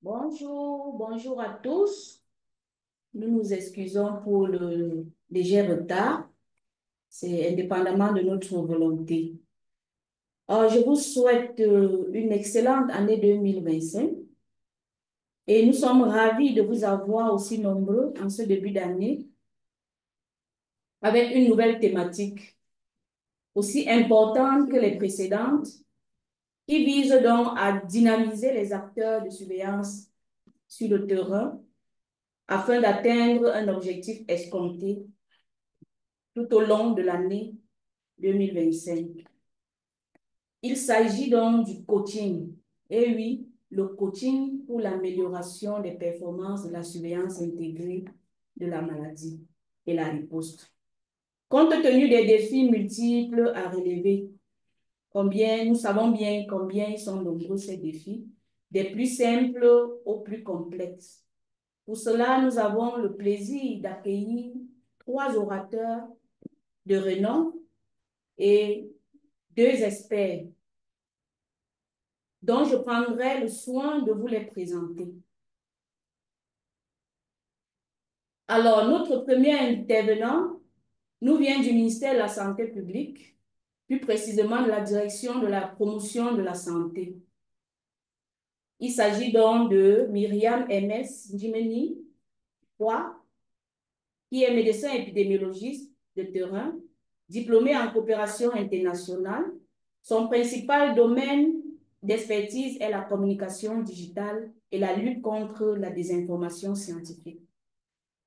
Bonjour, bonjour à tous. Nous nous excusons pour le léger retard. C'est indépendamment de notre volonté. Je vous souhaite une excellente année 2025 et nous sommes ravis de vous avoir aussi nombreux en ce début d'année avec une nouvelle thématique aussi importante que les précédentes qui vise donc à dynamiser les acteurs de surveillance sur le terrain afin d'atteindre un objectif escompté tout au long de l'année 2025. Il s'agit donc du coaching. Et oui, le coaching pour l'amélioration des performances de la surveillance intégrée de la maladie et la riposte. Compte tenu des défis multiples à relever, nous savons bien combien ils sont nombreux ces défis, des plus simples aux plus complexes. Pour cela, nous avons le plaisir d'accueillir trois orateurs de renom et deux experts dont je prendrai le soin de vous les présenter. Alors, notre premier intervenant nous vient du ministère de la Santé publique, plus précisément de la direction de la promotion de la santé. Il s'agit donc de Myriam MS Njimeni, qui est médecin épidémiologiste de terrain, diplômé en coopération internationale. Son principal domaine d'expertise est la communication digitale et la lutte contre la désinformation scientifique,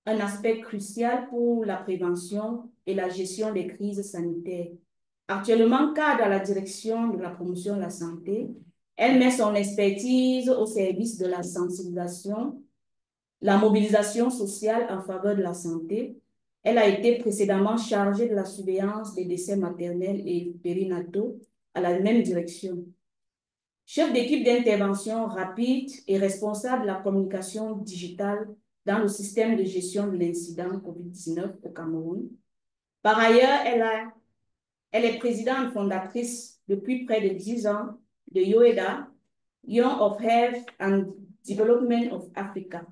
un aspect crucial pour la prévention et la gestion des crises sanitaires. Actuellement cadre à la direction de la promotion de la santé, elle met son expertise au service de la sensibilisation, la mobilisation sociale en faveur de la santé. Elle a été précédemment chargée de la surveillance des décès maternels et périnataux à la même direction. Chef d'équipe d'intervention rapide et responsable de la communication digitale dans le système de gestion de l'incident COVID-19 au Cameroun. Par ailleurs, elle est présidente fondatrice depuis près de 10 ans de YOEDA, Young of Health and Development of Africa,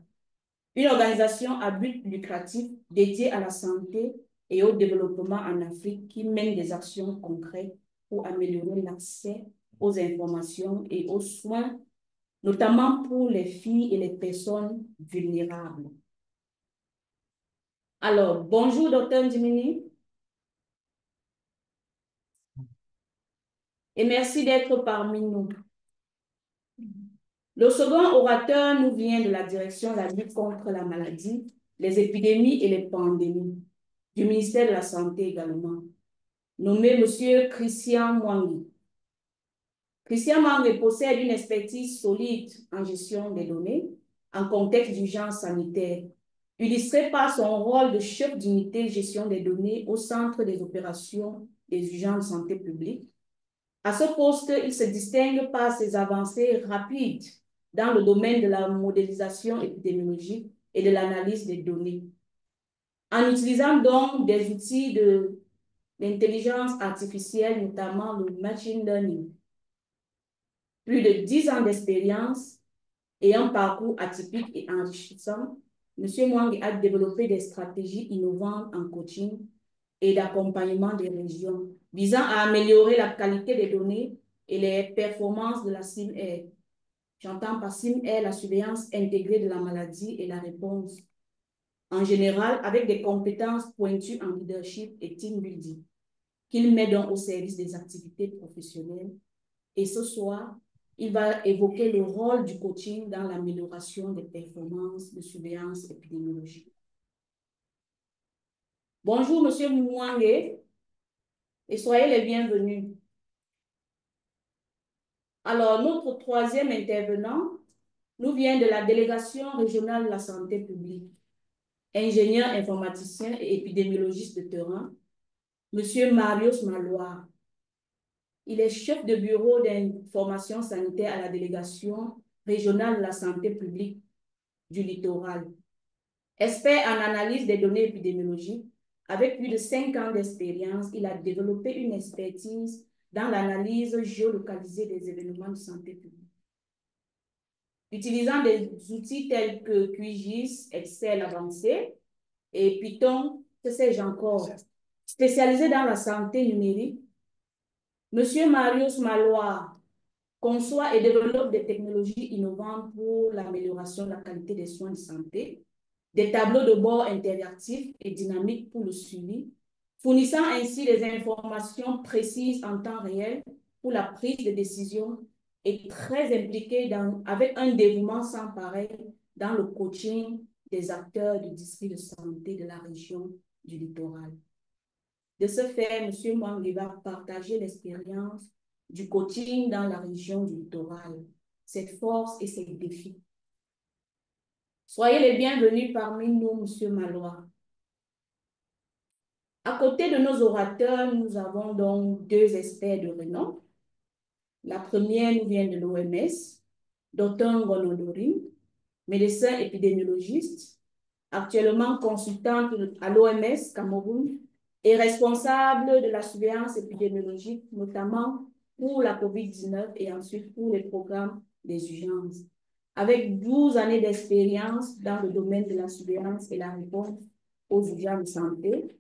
une organisation à but lucratif dédiée à la santé et au développement en Afrique qui mène des actions concrètes pour améliorer l'accès aux informations et aux soins, notamment pour les filles et les personnes vulnérables. Alors, bonjour, docteur Ndimini, et merci d'être parmi nous. Le second orateur nous vient de la direction de la lutte contre la maladie, les épidémies et les pandémies, du ministère de la Santé également, nommé M. Christian Mwangi. Christian Mwangi possède une expertise solide en gestion des données en contexte d'urgence sanitaire, illustré par son rôle de chef d'unité gestion des données au centre des opérations des urgences de santé publique. À ce poste, il se distingue par ses avancées rapides dans le domaine de la modélisation épidémiologique et de l'analyse des données. En utilisant donc des outils d'intelligence artificielle, notamment le machine learning. Plus de 10 ans d'expérience et un parcours atypique et enrichissant, M. Mwangi a développé des stratégies innovantes en coaching et d'accompagnement des régions visant à améliorer la qualité des données et les performances de la CIM-R. J'entends par CIM-R la surveillance intégrée de la maladie et la réponse. En général, avec des compétences pointues en leadership et team building, qu'il met donc au service des activités professionnelles. Et ce soir, il va évoquer le rôle du coaching dans l'amélioration des performances de surveillance épidémiologique. Bonjour, Monsieur Mwangi, et soyez les bienvenus. Alors, notre troisième intervenant nous vient de la délégation régionale de la santé publique, ingénieur informaticien et épidémiologiste de terrain, Monsieur Marius Malouard. Il est chef de bureau d'information sanitaire à la délégation régionale de la santé publique du littoral. Expert en analyse des données épidémiologiques, avec plus de 5 ans d'expérience, il a développé une expertise dans l'analyse géolocalisée des événements de santé publique. utilisant des outils tels que QGIS, Excel avancé et Python, que sais-je encore. Spécialisé dans la santé numérique, Monsieur Marius Maloir conçoit et développe des technologies innovantes pour l'amélioration de la qualité des soins de santé, des tableaux de bord interactifs et dynamiques pour le suivi, fournissant ainsi des informations précises en temps réel pour la prise de décision et très impliqué avec un dévouement sans pareil dans le coaching des acteurs du district de santé de la région du littoral. De ce fait, M. Mwangi va partager l'expérience du coaching dans la région du littoral, ses forces et ses défis. Soyez les bienvenus parmi nous, M. Maloir. À côté de nos orateurs, nous avons donc deux experts de renom. La première nous vient de l'OMS, Dr Ngono Doring, médecin épidémiologiste, actuellement consultante à l'OMS Cameroun et responsable de la surveillance épidémiologique, notamment pour la COVID-19 et ensuite pour les programmes des urgences. Avec 12 années d'expérience dans le domaine de la surveillance et la réponse aux urgences de santé,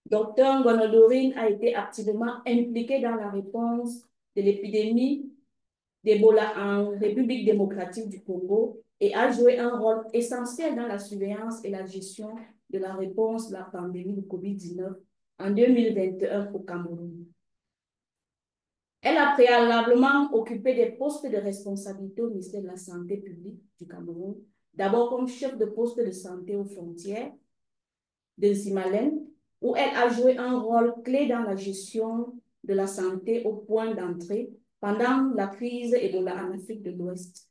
Dr Ngono Doring a été activement impliqué dans la réponse de l'épidémie d'Ebola en République démocratique du Congo et a joué un rôle essentiel dans la surveillance et la gestion de la réponse de la pandémie de COVID-19 en 2021 au Cameroun. Elle a préalablement occupé des postes de responsabilité au ministère de la Santé publique du Cameroun, d'abord comme chef de poste de santé aux frontières de Simalène, où elle a joué un rôle clé dans la gestion de la santé au point d'entrée pendant la crise Ebola en Afrique de l'Ouest.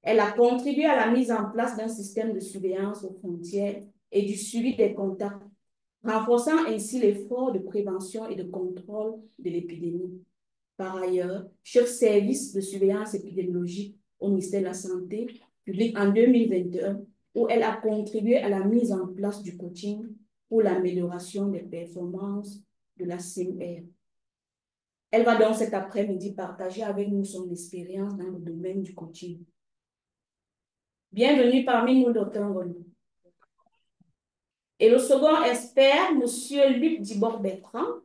Elle a contribué à la mise en place d'un système de surveillance aux frontières et du suivi des contacts, renforçant ainsi l'effort de prévention et de contrôle de l'épidémie. Par ailleurs, chef service de surveillance épidémiologique au ministère de la Santé publique en 2021, où elle a contribué à la mise en place du coaching pour l'amélioration des performances de la CIMR. Elle va donc cet après-midi partager avec nous son expérience dans le domaine du coaching. Bienvenue parmi nous, Dr Ngono. Et le second expert, M. Luc Dibord-Bertrand,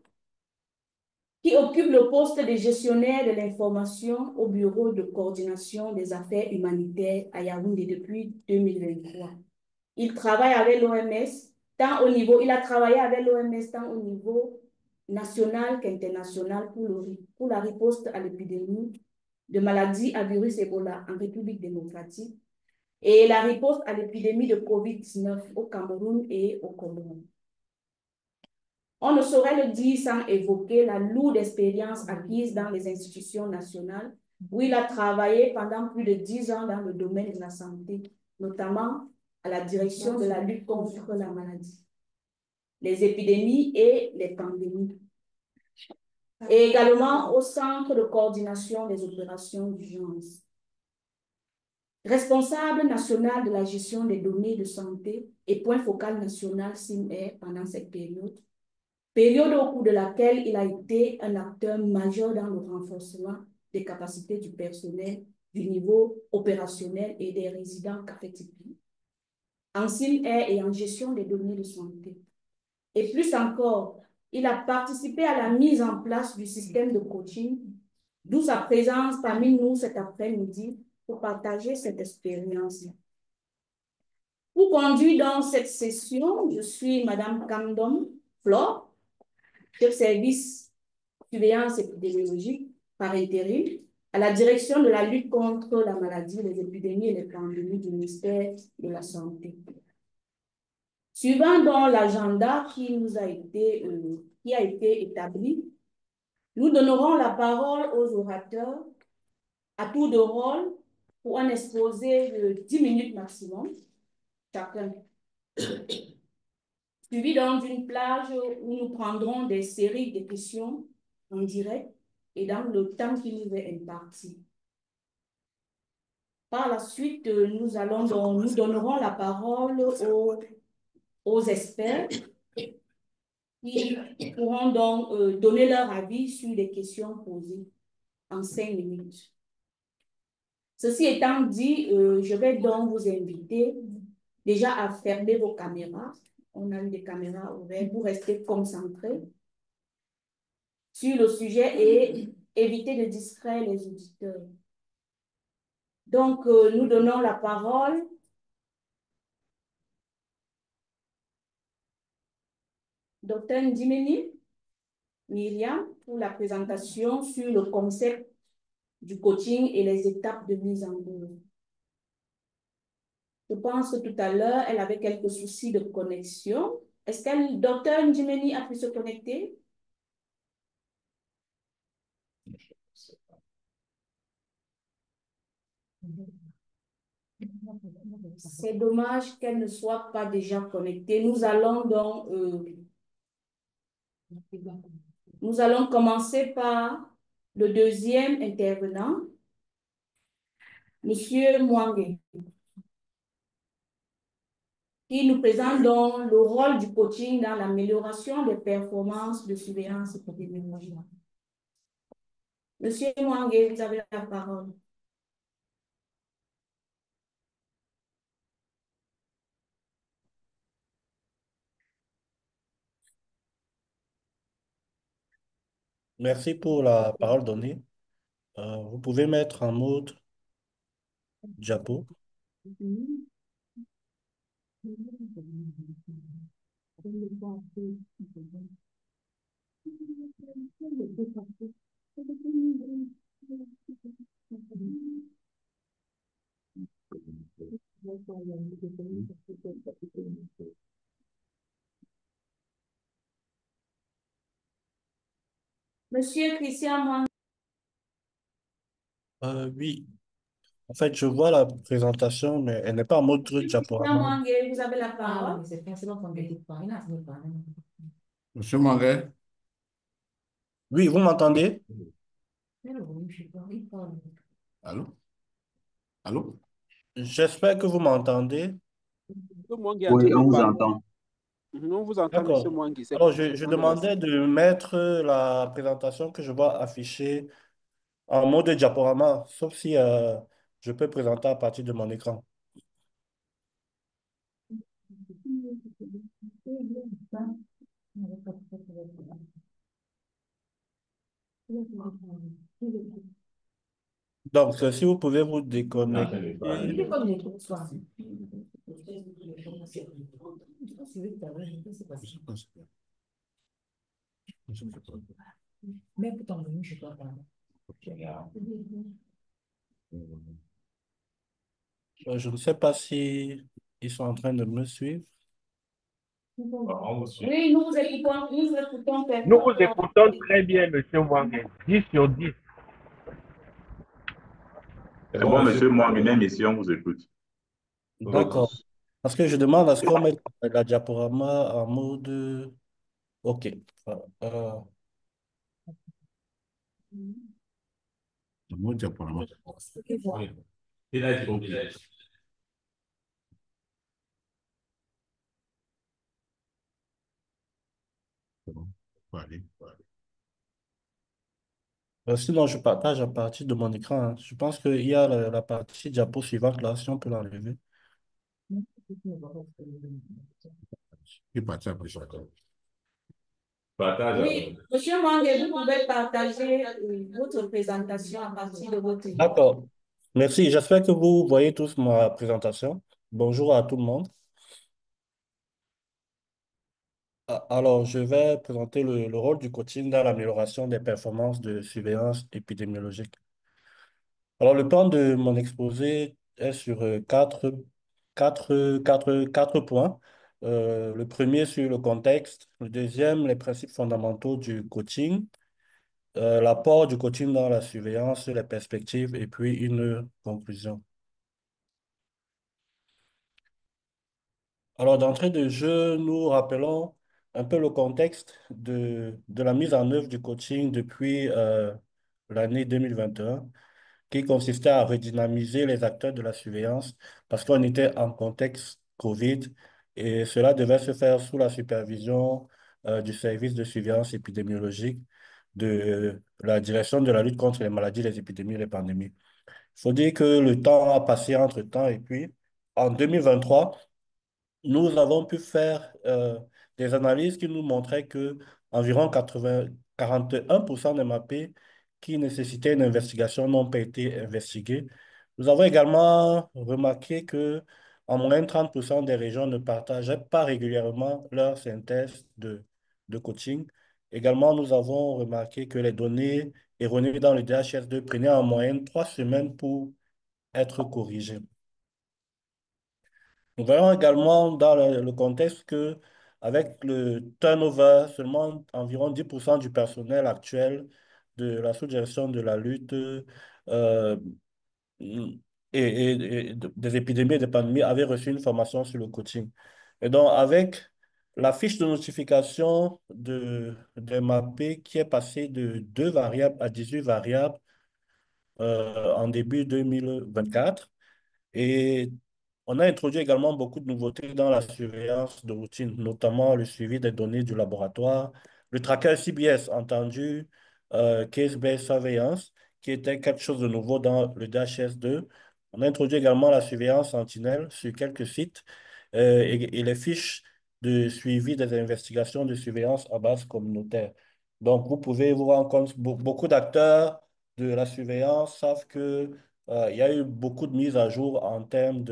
qui occupe le poste de gestionnaire de l'information au Bureau de coordination des affaires humanitaires à Yaoundé depuis 2023. Il travaille avec l'OMS, il a travaillé avec l'OMS tant au niveau national qu'international pour la riposte à l'épidémie de maladies à virus Ebola en République démocratique et la riposte à l'épidémie de COVID-19 au Cameroun et au Congo. On ne saurait le dire sans évoquer la lourde expérience acquise dans les institutions nationales où il a travaillé pendant plus de 10 ans dans le domaine de la santé, notamment à la direction de la lutte contre la maladie, les épidémies et les pandémies, et également au Centre de coordination des opérations d'urgence. Responsable national de la gestion des données de santé et point focal national CIMR pendant cette période au cours de laquelle il a été un acteur majeur dans le renforcement des capacités du personnel du niveau opérationnel et des résidents CAFETIPI, en CIMR et en gestion des données de santé. Et plus encore, il a participé à la mise en place du système de coaching, d'où sa présence parmi nous cet après-midi pour partager cette expérience. Pour conduire dans cette session, je suis Madame Kandom Flore, chef service surveillance épidémiologique par intérim, à la direction de la lutte contre la maladie, les épidémies et les pandémies du ministère de la Santé. Suivant donc l'agenda qui a été établi, nous donnerons la parole aux orateurs à tour de rôle pour un exposé de 10 minutes maximum, chacun. Suivi donc d'une plage où nous prendrons des séries de questions en direct et dans le temps qui nous est imparti. Par la suite, nous donnerons la parole aux experts qui pourront donc donner leur avis sur les questions posées en 5 minutes. Ceci étant dit, je vais donc vous inviter déjà à fermer vos caméras. On a eu des caméras ouvertes pour rester concentrés sur le sujet et éviter de distraire les auditeurs. Donc, nous donnons la parole Dr Ndimeni Myriam pour la présentation sur le concept du coaching et les étapes de mise en œuvre. Je pense que tout à l'heure, elle avait quelques soucis de connexion. Est-ce que Dr Ndimeni a pu se connecter? C'est dommage qu'elle ne soit pas déjà connectée. Nous allons commencer par le deuxième intervenant, Monsieur Mwangue, qui nous présente donc le rôle du coaching dans l'amélioration des performances de surveillance épidémiologique. Monsieur Mwangue, vous avez la parole. Merci pour la parole donnée. Vous pouvez mettre en mode diapo. Monsieur Christian Mwangue. Oui, en fait, je vois la présentation, mais elle n'est pas en mode Christian diaporama. Mwangue, vous avez la parole. Monsieur Manguet, Oui, vous m'entendez? allô? Allô? J'espère que vous m'entendez. Monsieur Mwangi est en train Oui, de on vous parler. entend. On vous entend, Monsieur D'accord. Mwangi. C'est Alors, c'est je bon de rester. demandais de mettre la présentation que je vois afficher en mode diaporama, sauf si je peux présenter à partir de mon écran. Donc, si vous pouvez vous déconnecter. Je ne sais pas si ils sont en train de me suivre. Oui, nous écoutons Nous vous perfectement. écoutons très bien, Monsieur Mwangue. 10 sur 10. C'est bon, monsieur, moi, une mission vous écoute. D'accord. Parce que je demande à ce qu'on mette la diaporama en mode... OK. Euh, Le mot diaporama. C'est bon. Faut aller. sinon, je partage à partir de mon écran, hein. Je pense qu'il y a la partie diapo suivante là, si on peut l'enlever. Il est parti après ça. Oui, Monsieur Mwangue, vous pouvez partager votre présentation à partir de votre écran. D'accord. Merci. J'espère que vous voyez tous ma présentation. Bonjour à tout le monde. Alors, je vais présenter le rôle du coaching dans l'amélioration des performances de surveillance épidémiologique. Alors, le plan de mon exposé est sur quatre points. Le premier sur le contexte, le deuxième, les principes fondamentaux du coaching, l'apport du coaching dans la surveillance, les perspectives et puis une conclusion. Alors, d'entrée de jeu, nous rappelons un peu le contexte de la mise en œuvre du coaching depuis l'année 2021, qui consistait à redynamiser les acteurs de la surveillance parce qu'on était en contexte COVID et cela devait se faire sous la supervision du service de surveillance épidémiologique de la direction de la lutte contre les maladies, les épidémies et les pandémies. Il faut dire que le temps a passé entre-temps et puis en 2023, nous avons pu faire des analyses qui nous montraient que environ 41% des mappés qui nécessitaient une investigation n'ont pas été investigués. Nous avons également remarqué que en moyenne, 30% des régions ne partageaient pas régulièrement leur synthèse de coaching. Également, nous avons remarqué que les données erronées dans le DHS2 prenaient en moyenne 3 semaines pour être corrigées. Nous voyons également dans le contexte que avec le turnover, seulement environ 10% du personnel actuel de la sous-direction de la lutte et, des épidémies et des pandémies avaient reçu une formation sur le coaching. Et donc, avec la fiche de notification des MAPE qui est passée de 2 variables à 18 variables en début 2024, et on a introduit également beaucoup de nouveautés dans la surveillance de routine, notamment le suivi des données du laboratoire, le tracker CBS, entendu Case-Based Surveillance, qui était quelque chose de nouveau dans le DHS2. On a introduit également la surveillance sentinelle sur quelques sites et les fiches de suivi des investigations de surveillance à base communautaire. Donc, vous pouvez vous rendre compte, beaucoup d'acteurs de la surveillance savent que il y a eu beaucoup de mises à jour en termes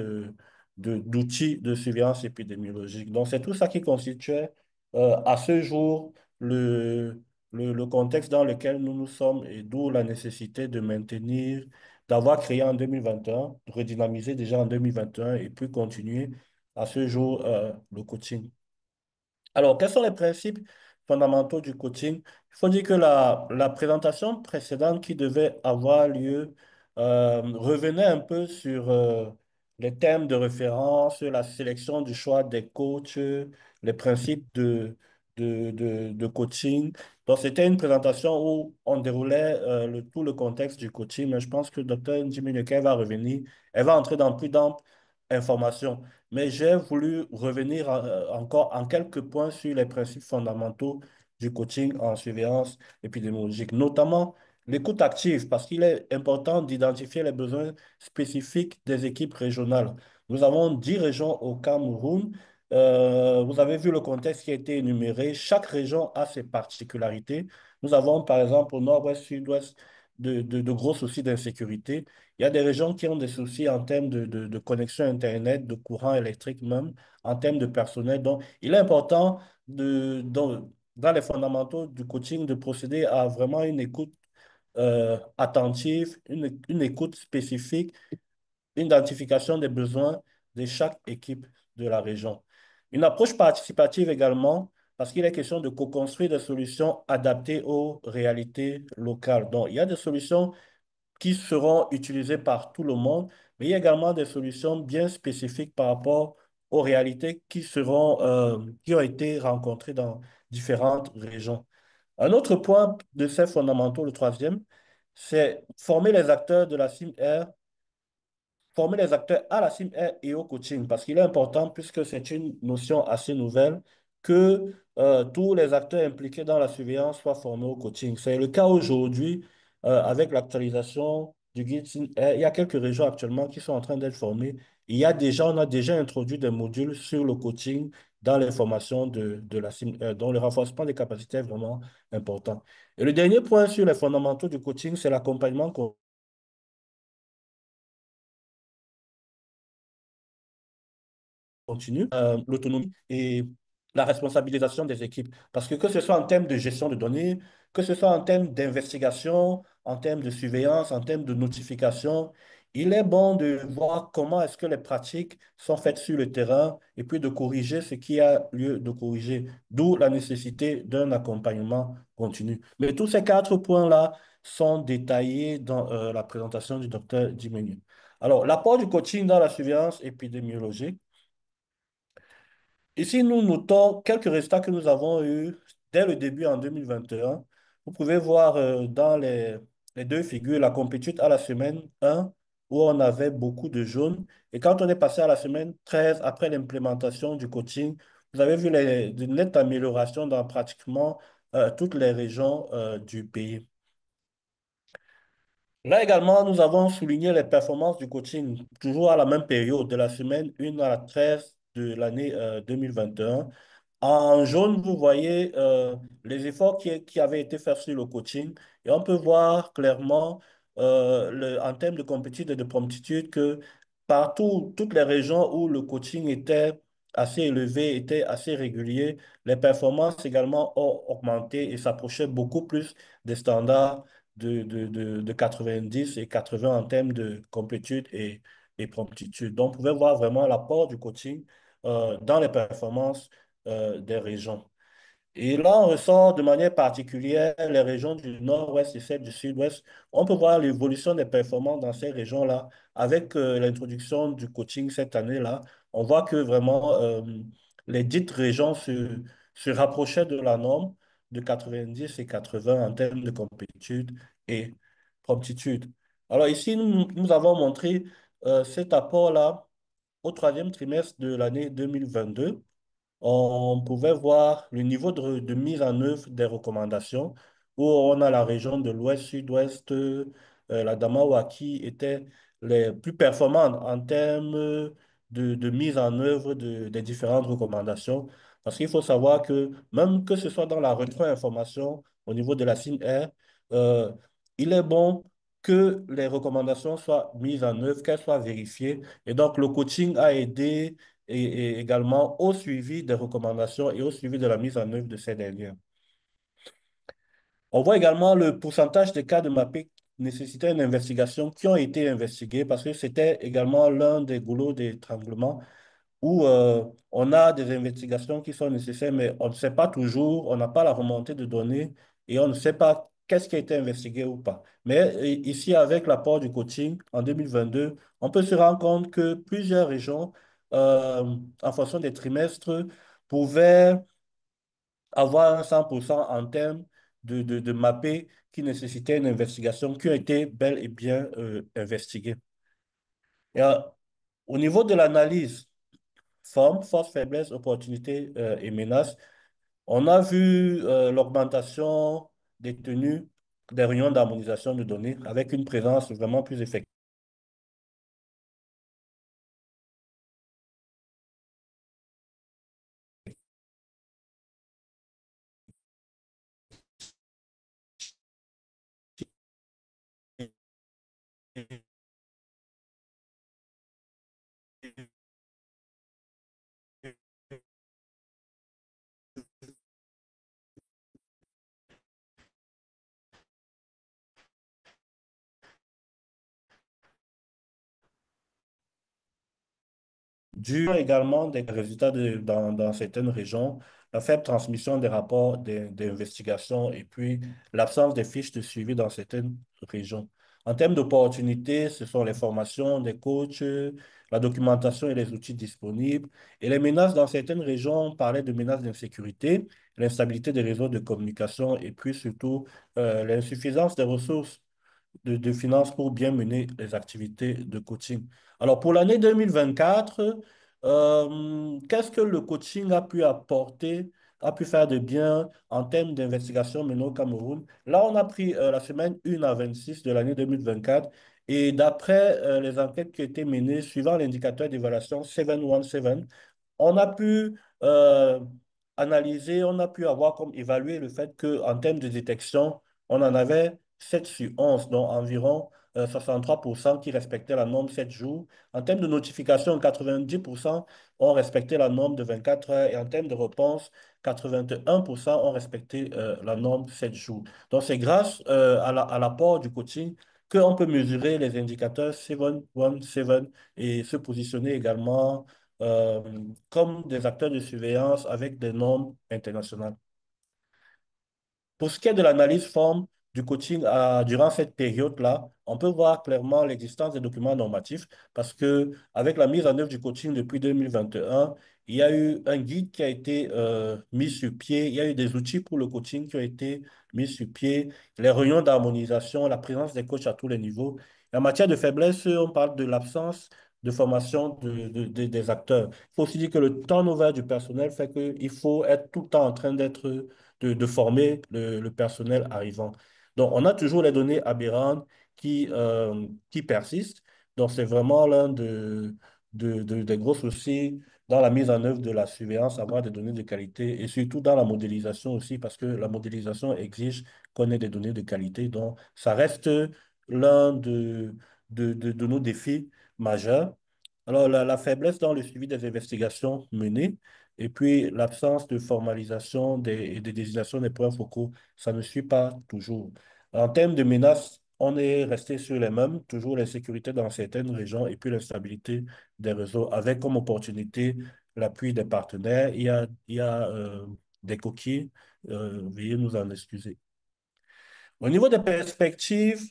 d'outils de surveillance épidémiologique. Donc, c'est tout ça qui constituait à ce jour le contexte dans lequel nous nous sommes et d'où la nécessité de maintenir, d'avoir créé en 2021, de redynamiser déjà en 2021 et puis continuer à ce jour le coaching. Alors, quels sont les principes fondamentaux du coaching? Il faut dire que la présentation précédente qui devait avoir lieu revenait un peu sur les thèmes de référence, la sélection du choix des coachs, les principes de coaching. Donc, c'était une présentation où on déroulait tout le contexte du coaching, mais je pense que Dr. Jimmy Lequel va revenir, elle va entrer dans plus d'amples informations. Mais j'ai voulu revenir encore en quelques points sur les principes fondamentaux du coaching en surveillance épidémiologique, notamment l'écoute active, parce qu'il est important d'identifier les besoins spécifiques des équipes régionales. Nous avons 10 régions au Cameroun. Vous avez vu le contexte qui a été énuméré. Chaque région a ses particularités. Nous avons, par exemple, au nord-ouest, sud-ouest, de gros soucis d'insécurité. Il y a des régions qui ont des soucis en termes de connexion Internet, de courant électrique même, en termes de personnel. Donc, il est important dans les fondamentaux du coaching de procéder à vraiment une écoute attentive, une écoute spécifique, une identification des besoins de chaque équipe de la région. Une approche participative également, parce qu'il est question de co-construire des solutions adaptées aux réalités locales. Donc, il y a des solutions qui seront utilisées par tout le monde, mais il y a également des solutions bien spécifiques par rapport aux réalités qui ont été rencontrées dans différentes régions. Un autre point de ces fondamentaux, le troisième, c'est former les acteurs de la CIMR, former les acteurs à la CIMR et au coaching, parce qu'il est important, puisque c'est une notion assez nouvelle, que tous les acteurs impliqués dans la surveillance soient formés au coaching. C'est le cas aujourd'hui avec l'actualisation du guide CIMR. Il y a quelques régions actuellement qui sont en train d'être formées. On a déjà introduit des modules sur le coaching dans les formations de la CIMR, dont le renforcement des capacités est vraiment important. Et le dernier point sur les fondamentaux du coaching, c'est l'accompagnement continue, l'autonomie et la responsabilisation des équipes. Parce que ce soit en termes de gestion de données, que ce soit en termes d'investigation, en termes de surveillance, en termes de notification, il est bon de voir comment est-ce que les pratiques sont faites sur le terrain et puis de corriger ce qui a lieu de corriger, d'où la nécessité d'un accompagnement continu. Mais tous ces 4 points-là sont détaillés dans la présentation du docteur Dimenu. Alors, l'apport du coaching dans la surveillance épidémiologique. Ici, nous notons quelques résultats que nous avons eus dès le début en 2021. Vous pouvez voir dans les deux figures la complétude à la semaine 1, où on avait beaucoup de jaunes. Et quand on est passé à la semaine 13, après l'implémentation du coaching, vous avez vu de nettes améliorations dans pratiquement toutes les régions du pays. Là également, nous avons souligné les performances du coaching, toujours à la même période, de la semaine 1 à la 13 de l'année 2021. En jaune, vous voyez les efforts qui avaient été faits sur le coaching et on peut voir clairement en termes de compétition et de promptitude que partout, toutes les régions où le coaching était assez élevé, était assez régulier, les performances également ont augmenté et s'approchaient beaucoup plus des standards de 90 et 80 en termes de complétude et promptitude. Donc, on pouvait voir vraiment l'apport du coaching dans les performances des régions. Et là, on ressort de manière particulière les régions du nord-ouest et celles du sud-ouest. On peut voir l'évolution des performances dans ces régions-là avec l'introduction du coaching cette année-là. On voit que vraiment les dites régions se rapprochaient de la norme de 90 et 80 en termes de complétude et promptitude. Alors ici, nous avons montré cet apport-là au troisième trimestre de l'année 2022. On pouvait voir le niveau de mise en œuvre des recommandations où on a la région de l'Ouest, Sud-Ouest, la Damawa qui étaient les plus performantes en termes de mise en œuvre des différentes recommandations. Parce qu'il faut savoir que même que ce soit dans la rétro-information au niveau de la CINR, euh, il est bon que les recommandations soient mises en œuvre, qu'elles soient vérifiées. Et donc, le coaching a aidé et également au suivi des recommandations et au suivi de la mise en œuvre de ces dernières. On voit également le pourcentage des cas de MAPé nécessitant une investigation qui ont été investigués parce que c'était également l'un des goulots d'étranglement où on a des investigations qui sont nécessaires, mais on ne sait pas toujours, on n'a pas la remontée de données et on ne sait pas qu'est-ce qui a été investigué ou pas. Mais ici, avec l'apport du coaching en 2022, on peut se rendre compte que plusieurs régions, en fonction des trimestres, pouvaient avoir un 100% en termes de mappés qui nécessitaient une investigation qui a été bel et bien investiguée. Et, au niveau de l'analyse, forme, force, faiblesse, opportunité et menace. On a vu l'augmentation des tenues des réunions d'harmonisation de données avec une présence vraiment plus effective. Dû également des résultats dans certaines régions, la faible transmission des rapports d'investigation et puis l'absence des fiches de suivi dans certaines régions. En termes d'opportunités, ce sont les formations des coachs, la documentation et les outils disponibles. Et les menaces dans certaines régions, on parlait de menaces d'insécurité, l'instabilité des réseaux de communication et puis surtout l'insuffisance des ressources de finances pour bien mener les activités de coaching. Alors, pour l'année 2024, qu'est-ce que le coaching a pu apporter, a pu faire de bien en termes d'investigation menée au Cameroun? Là, on a pris la semaine 1 à 26 de l'année 2024 et d'après les enquêtes qui ont été menées suivant l'indicateur d'évaluation 717, on a pu analyser, on a pu avoir comme évaluer le fait qu'en termes de détection, on en avait 7 sur 11, donc environ 63% qui respectaient la norme 7 jours. En termes de notification, 90% ont respecté la norme de 24 heures et en termes de réponse, 81% ont respecté la norme 7 jours. Donc, c'est grâce à l'apport du coaching qu'on peut mesurer les indicateurs 717 et se positionner également euh, comme des acteurs de surveillance avec des normes internationales. Pour ce qui est de l'analyse forme du coaching durant cette période-là, on peut voir clairement l'existence des documents normatifs parce que avec la mise en œuvre du coaching depuis 2021, il y a eu un guide qui a été mis sur pied, il y a eu des outils pour le coaching qui ont été mis sur pied, les réunions d'harmonisation, la présence des coachs à tous les niveaux. En matière de faiblesse, on parle de l'absence de formation des acteurs. Il faut aussi dire que le turnover du personnel fait qu'il faut être tout le temps en train de former le personnel arrivant. Donc, on a toujours les données aberrantes qui persiste. Donc, c'est vraiment l'un des gros soucis dans la mise en œuvre de la surveillance, avoir des données de qualité et surtout dans la modélisation aussi, parce que la modélisation exige qu'on ait des données de qualité. Donc, ça reste l'un de nos défis majeurs. Alors, la faiblesse dans le suivi des investigations menées et puis l'absence de formalisation et de désignation des points focaux, ça ne suit pas toujours. En termes de menaces, on est resté sur les mêmes, toujours l'insécurité dans certaines régions et puis l'instabilité des réseaux, avec comme opportunité l'appui des partenaires. Il y a des coquilles, veuillez nous en excuser. Au niveau des perspectives,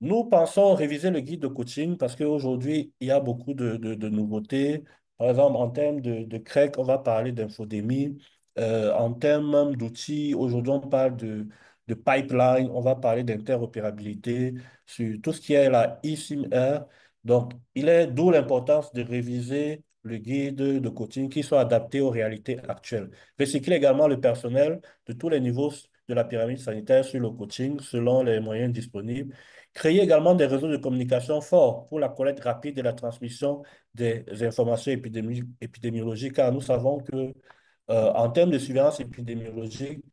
nous pensons réviser le guide de coaching parce qu'aujourd'hui, il y a beaucoup de nouveautés. Par exemple, en termes de CREC, on va parler d'infodémie. En termes même d'outils, aujourd'hui, on parle de pipeline, on va parler d'interopérabilité sur tout ce qui est la eSIM-R. Donc, il est d'où l'importance de réviser le guide de coaching qui soit adapté aux réalités actuelles. Recycler également le personnel de tous les niveaux de la pyramide sanitaire sur le coaching selon les moyens disponibles. Créer également des réseaux de communication forts pour la collecte rapide et la transmission des informations épidémiologiques, car nous savons que en termes de surveillance épidémiologique,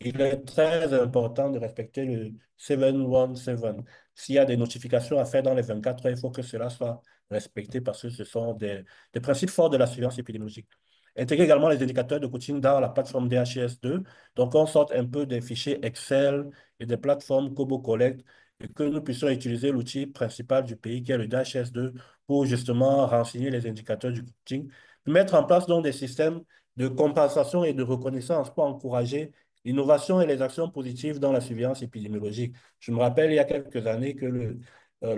il est très important de respecter le 717. S'il y a des notifications à faire dans les 24 heures, il faut que cela soit respecté parce que ce sont des principes forts de la surveillance épidémiologique. Intégrer également les indicateurs de coaching dans la plateforme DHIS2. Donc, on sort un peu des fichiers Excel et des plateformes Kobo Collect et que nous puissions utiliser l'outil principal du pays qui est le DHIS2 pour justement renseigner les indicateurs du coaching. Mettre en place donc des systèmes de compensation et de reconnaissance pour encourager l'innovation et les actions positives dans la surveillance épidémiologique. Je me rappelle il y a quelques années que le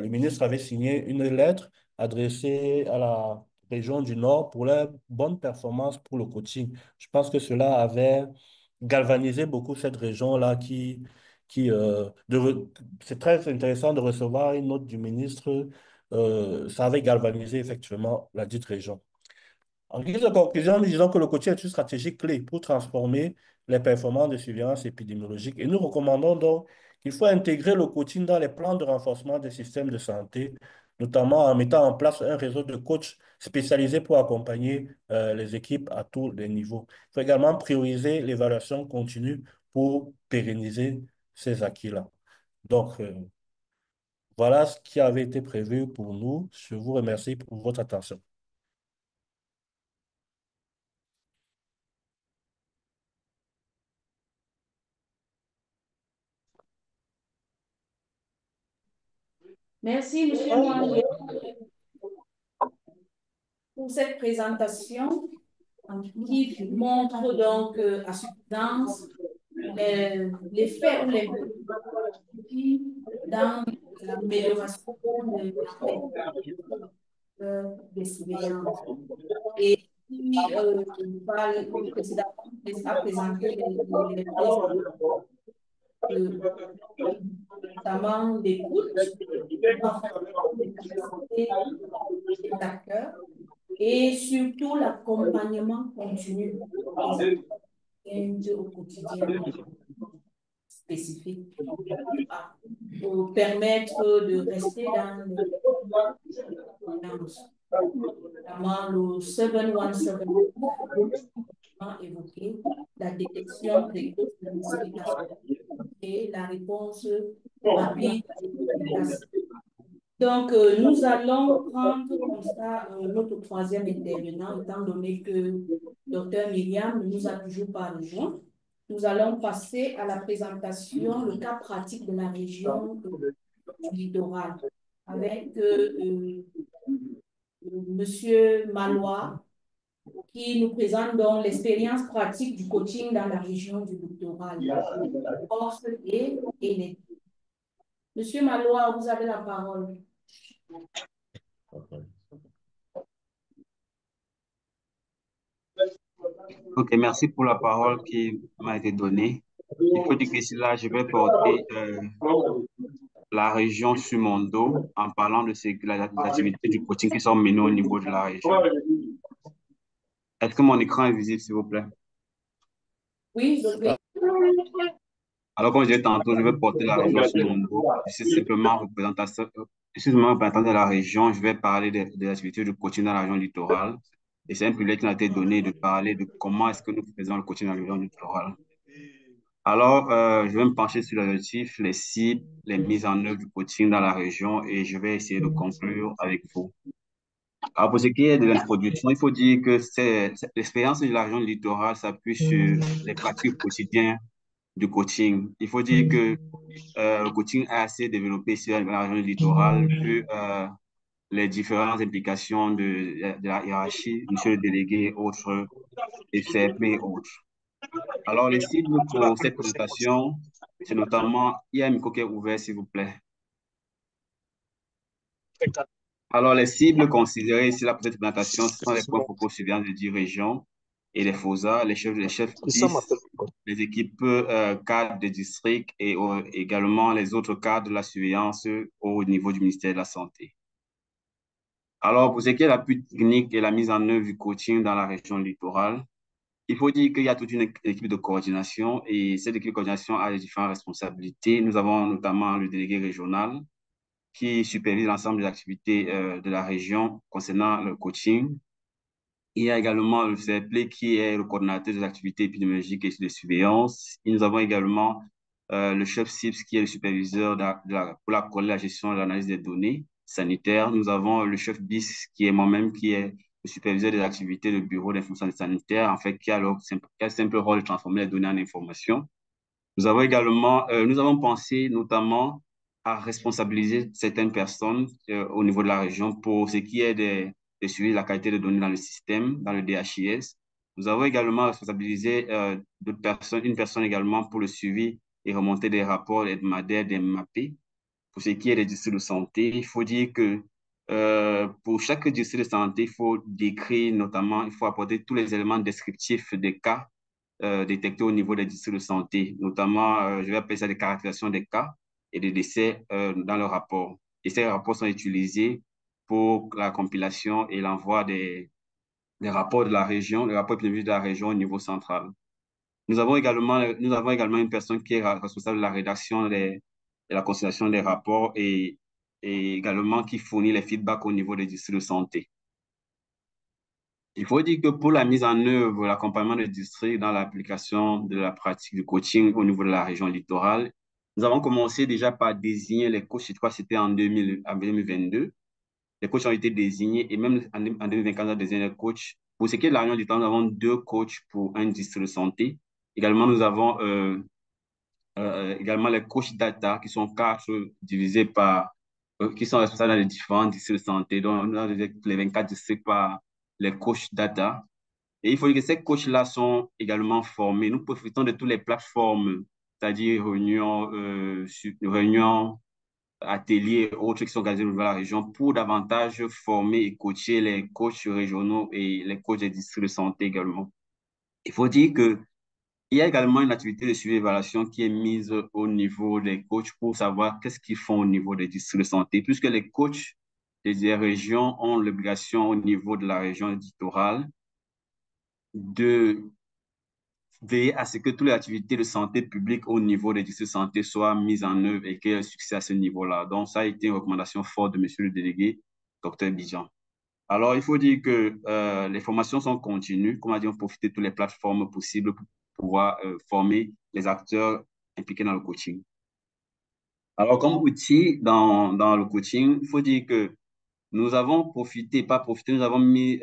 ministre avait signé une lettre adressée à la région du Nord pour leur bonne performance pour le coaching. Je pense que cela avait galvanisé beaucoup cette région-là c'est très intéressant de recevoir une note du ministre. Ça avait galvanisé effectivement la dite région. En guise de conclusion, nous disons que le coaching est une stratégie clé pour transformer les performances de surveillance épidémiologique. Et nous recommandons donc qu'il faut intégrer le coaching dans les plans de renforcement des systèmes de santé, notamment en mettant en place un réseau de coachs spécialisés pour accompagner les équipes à tous les niveaux. Il faut également prioriser l'évaluation continue pour pérenniser ces acquis-là. Donc, voilà ce qui avait été prévu pour nous. Je vous remercie pour votre attention. Merci, Monsieur Moine, pour cette présentation qui montre donc à suffisance les faits ou les dans l'amélioration des surveillances. Et puis, par le président a présenté les notamment l'écoute, des capacités des acteurs et surtout l'accompagnement continu au quotidien spécifique pour permettre de rester dans les notamment le 717 évoqué, la détection précoce de l'identification et la réponse rapide et efficace. Donc, nous allons prendre comme ça notre troisième intervenant, étant donné que Dr Myriam ne nous a toujours pas rejoint. Nous allons passer à la présentation, le cas pratique de la région du littoral, avec Monsieur Malois, qui nous présente donc l'expérience pratique du coaching dans la région du littoral, Corse et Hainaut. Monsieur Malois, vous avez la parole. Ok, merci pour la parole qui m'a été donnée. Il faut dire que ici, là, je vais porter la région sur mon dos en parlant de les activités du coaching qui sont menées au niveau de la région. Est-ce que mon écran est visible, s'il vous plaît? Oui, Alors, comme je disais tantôt, je vais porter la région sur mon dos. Je suis seulement représentant de la région. Je vais parler des activités de coaching dans la région littorale. Et c'est un privilège qui m'a été donné de parler de comment est-ce que nous faisons le coaching dans la région littorale. Alors, je vais me pencher sur les objectifs, les cibles, les mises en œuvre du coaching dans la région et je vais essayer de conclure avec vous. Alors, pour ce qui est de l'introduction, il faut dire que l'expérience de la région littorale s'appuie sur les pratiques quotidiennes du coaching. Il faut dire que le coaching est assez développé sur la région littorale, vu les différentes implications de la hiérarchie, monsieur le délégué, autres, et CFP et autres. Alors, les cibles pour cette présentation, c'est notamment, il y a un micro qui est ouvert, s'il vous plaît. Alors, les cibles considérées ici là, pour cette présentation, ce sont les points focaux suivants des 10 régions et les FOSA, les chefs 10, les équipes cadres des districts et également les autres cadres de la surveillance au niveau du ministère de la Santé. Alors, pour ce qui est de l'appui technique et la mise en œuvre du coaching dans la région littorale, il faut dire qu'il y a toute une équipe de coordination et cette équipe de coordination a les différentes responsabilités. Nous avons notamment le délégué régional qui supervise l'ensemble des activités de la région concernant le coaching. Il y a également le CEPLE qui est le coordinateur des activités épidémiologiques et de surveillance. Et nous avons également le chef CIPS qui est le superviseur pour la gestion et l'analyse des données sanitaires. Nous avons le chef BIS qui est moi-même, qui est le superviseur des activités de bureau d'information sanitaire, en fait, qui a le simple rôle de transformer les données en information. Nous avons également, nous avons pensé notamment à responsabiliser certaines personnes au niveau de la région pour ce qui est de suivre la qualité de données dans le système, dans le DHIS. Nous avons également responsabilisé une personne également pour le suivi et remonter des rapports hebdomadaires des MAP. Pour ce qui est des districts de santé, il faut dire que pour chaque district de santé, il faut décrire notamment, il faut apporter tous les éléments descriptifs des cas détectés au niveau des districts de santé, notamment, je vais appeler ça des caractérisations des cas et des décès dans le rapport. Et ces rapports sont utilisés pour la compilation et l'envoi des rapports de la région, les rapports épidémiologiques de la région au niveau central. Nous avons également une personne qui est responsable de la rédaction de la consultation des rapports et également qui fournit les feedbacks au niveau des districts de santé. Il faut dire que pour la mise en œuvre, l'accompagnement des districts dans l'application de la pratique du coaching au niveau de la région littorale, nous avons commencé déjà par désigner les coachs, je crois que c'était en 2022. Les coachs ont été désignés et même en 2024, on a désigné les coachs. Pour ce qui est de la région littorale, nous avons 2 coachs pour un district de santé. Également, nous avons également les coachs data qui sont 4 divisés par, qui sont responsables dans les différents districts de santé. Donc, nous avons les 24 districts par les coachs data. Et il faut dire que ces coachs-là sont également formés. Nous profitons de toutes les plateformes, c'est-à-dire réunions, ateliers, autres qui sont organisés au niveau de la région pour davantage former et coacher les coachs régionaux et les coachs des districts de santé également. Il faut dire que il y a également une activité de suivi et évaluation qui est mise au niveau des coachs pour savoir qu'est-ce qu'ils font au niveau des districts de santé, puisque les coachs des régions ont l'obligation au niveau de la région littorale de veiller à ce que toutes les activités de santé publique au niveau des districts de santé soient mises en œuvre et qu'il y ait un succès à ce niveau-là. Donc, ça a été une recommandation forte de monsieur le délégué, Dr Bijan. Alors, il faut dire que les formations sont continues. Comme on a dit, on profite de toutes les plateformes possibles pour pouvoir former les acteurs impliqués dans le coaching. Alors, comme outil dans le coaching, il faut dire que nous avons profité, pas profité, nous avons mis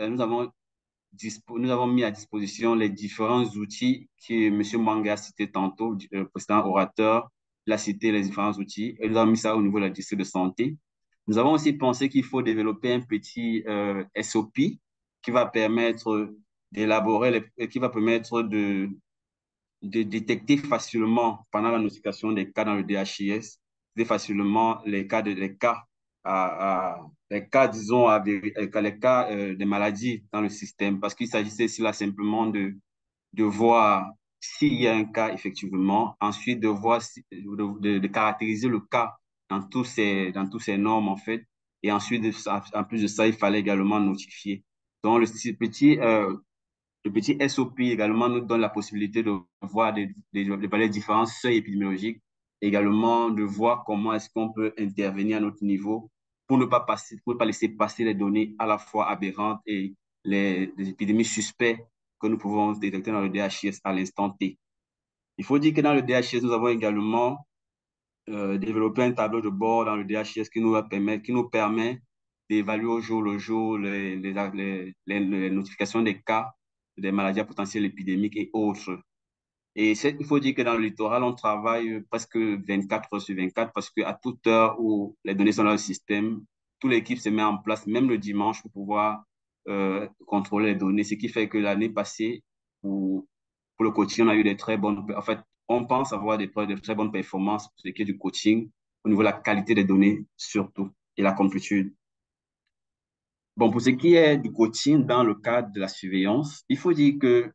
à disposition les différents outils que M. Mwanga a cité tantôt, le précédent orateur. Il a cité les différents outils et nous avons mis ça au niveau de la district de santé. Nous avons aussi pensé qu'il faut développer un petit SOP qui va permettre qui va permettre de détecter facilement pendant la notification des cas dans le DHIS, facilement les cas, les cas, disons, les cas des maladies dans le système, parce qu'il s'agissait ici là simplement de voir s'il y a un cas effectivement, ensuite de voir, de caractériser le cas dans tous ces normes en fait, et ensuite, en plus de ça, il fallait également notifier. Donc, le Le petit SOP également nous donne la possibilité de voir les différents seuils épidémiologiques, également de voir comment est-ce qu'on peut intervenir à notre niveau pour ne pas laisser passer les données à la fois aberrantes et les épidémies suspectes que nous pouvons détecter dans le DHIS à l'instant T. Il faut dire que dans le DHIS, nous avons également développer un tableau de bord dans le DHIS qui nous permet d'évaluer au jour le jour les notifications des cas des maladies à potentiel épidémique et autres. Et il faut dire que dans le littoral, on travaille presque 24 heures sur 24 parce qu'à toute heure où les données sont dans le système, toute l'équipe se met en place, même le dimanche, pour pouvoir contrôler les données. Ce qui fait que l'année passée, pour le coaching, on a eu des très bonnes... En fait, on pense avoir des très bonnes performances pour ce qui est du coaching, au niveau de la qualité des données surtout, et la complétude. Bon, pour ce qui est du coaching dans le cadre de la surveillance, il faut dire que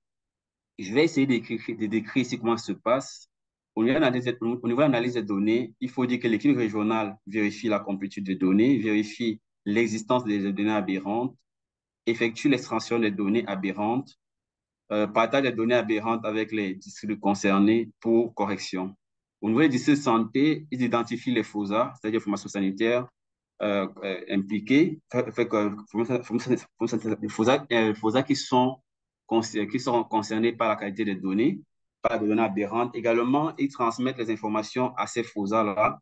je vais essayer de décrire ici comment ça se passe. Au niveau de l'analyse des données, il faut dire que l'équipe régionale vérifie la complétude des données, vérifie l'existence des données aberrantes, effectue l'extraction des données aberrantes, partage des données aberrantes avec les districts concernés pour correction. Au niveau des districts de santé, ils identifient les FOSA, c'est-à-dire formations sanitaires impliquées, FOSA qui sont concernés par la qualité des données, par les données aberrantes. Également, ils transmettent les informations à ces FOSA-là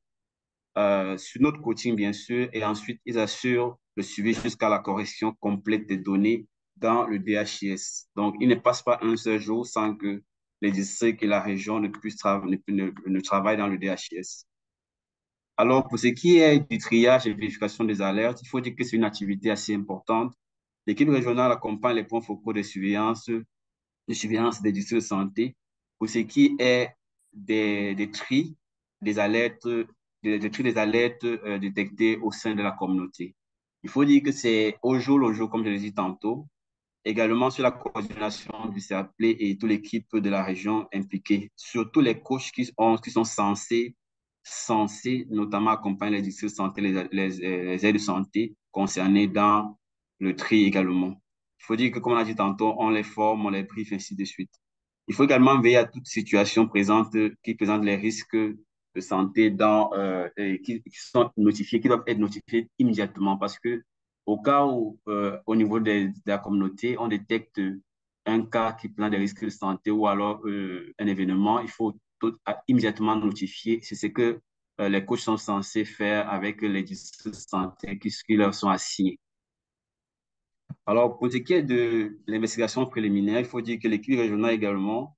sur notre coaching, bien sûr, et ensuite, ils assurent le suivi jusqu'à la correction complète des données dans le DHIS. Donc, il ne passe pas un seul jour sans que les districts et la région ne travaillent dans le DHIS. Alors, pour ce qui est du triage et vérification des alertes, il faut dire que c'est une activité assez importante. L'équipe régionale accompagne les points focaux de surveillance des districts de santé pour ce qui est des tri des alertes, détectées au sein de la communauté. Il faut dire que c'est au jour le jour, comme je l'ai dit tantôt, également sur la coordination du CAPLE et toute l'équipe de la région impliquée, surtout les coachs qui sont censés notamment accompagner les districts de santé, les aides de santé concernés dans le tri également. Il faut dire que, comme on a dit tantôt, on les forme, on les briefe, ainsi de suite. Il faut également veiller à toute situation qui présente les risques de santé qui sont notifiés, qui doivent être notifiés immédiatement parce que au cas où, au niveau de la communauté, on détecte un cas qui présente des risques de santé ou alors un événement, il faut immédiatement notifier. C'est ce que les coachs sont censés faire avec les districts de santé qui leur sont assignés. Alors, pour ce qui est de l'investigation préliminaire, il faut dire que l'équipe régionale également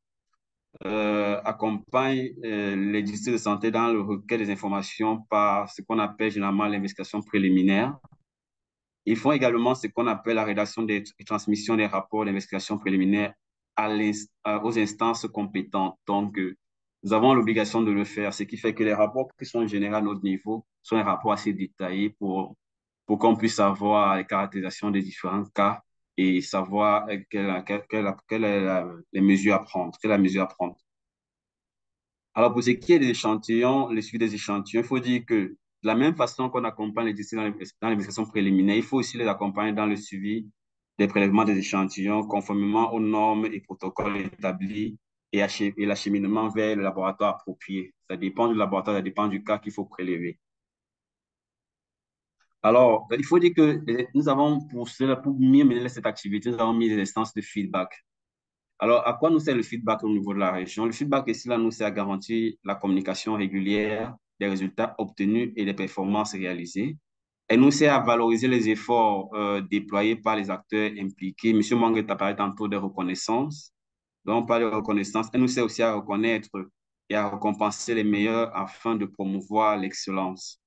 accompagne les districts de santé dans le recueil des informations par ce qu'on appelle généralement l'investigation préliminaire. Ils font également ce qu'on appelle la rédaction et transmission des rapports d'investigation préliminaire aux instances compétentes. Donc, nous avons l'obligation de le faire, ce qui fait que les rapports qui sont générés à notre niveau sont des rapports assez détaillés pour qu'on puisse savoir les caractérisations des différents cas et savoir quelle est les mesures à prendre, quelle est la mesure à prendre. Alors, pour ce qui est des échantillons, le suivi des échantillons, il faut dire que de la même façon qu'on accompagne les districts dans l'investigation préliminaire, il faut aussi les accompagner dans le suivi des prélèvements des échantillons conformément aux normes et protocoles établis et l'acheminement vers le laboratoire approprié. Ça dépend du laboratoire, ça dépend du cas qu'il faut prélever. Alors, il faut dire que nous avons, pour mieux mener cette activité, nous avons mis des instances de feedback. Alors, à quoi nous sert le feedback au niveau de la région? Le feedback ici, là, nous sert à garantir la communication régulière des résultats obtenus et des performances réalisées. Elle nous sert à valoriser les efforts déployés par les acteurs impliqués. Monsieur Mangue a parlé tantôt de reconnaissance. Donc, on parle de reconnaissance. Elle nous sert aussi à reconnaître et à récompenser les meilleurs afin de promouvoir l'excellence.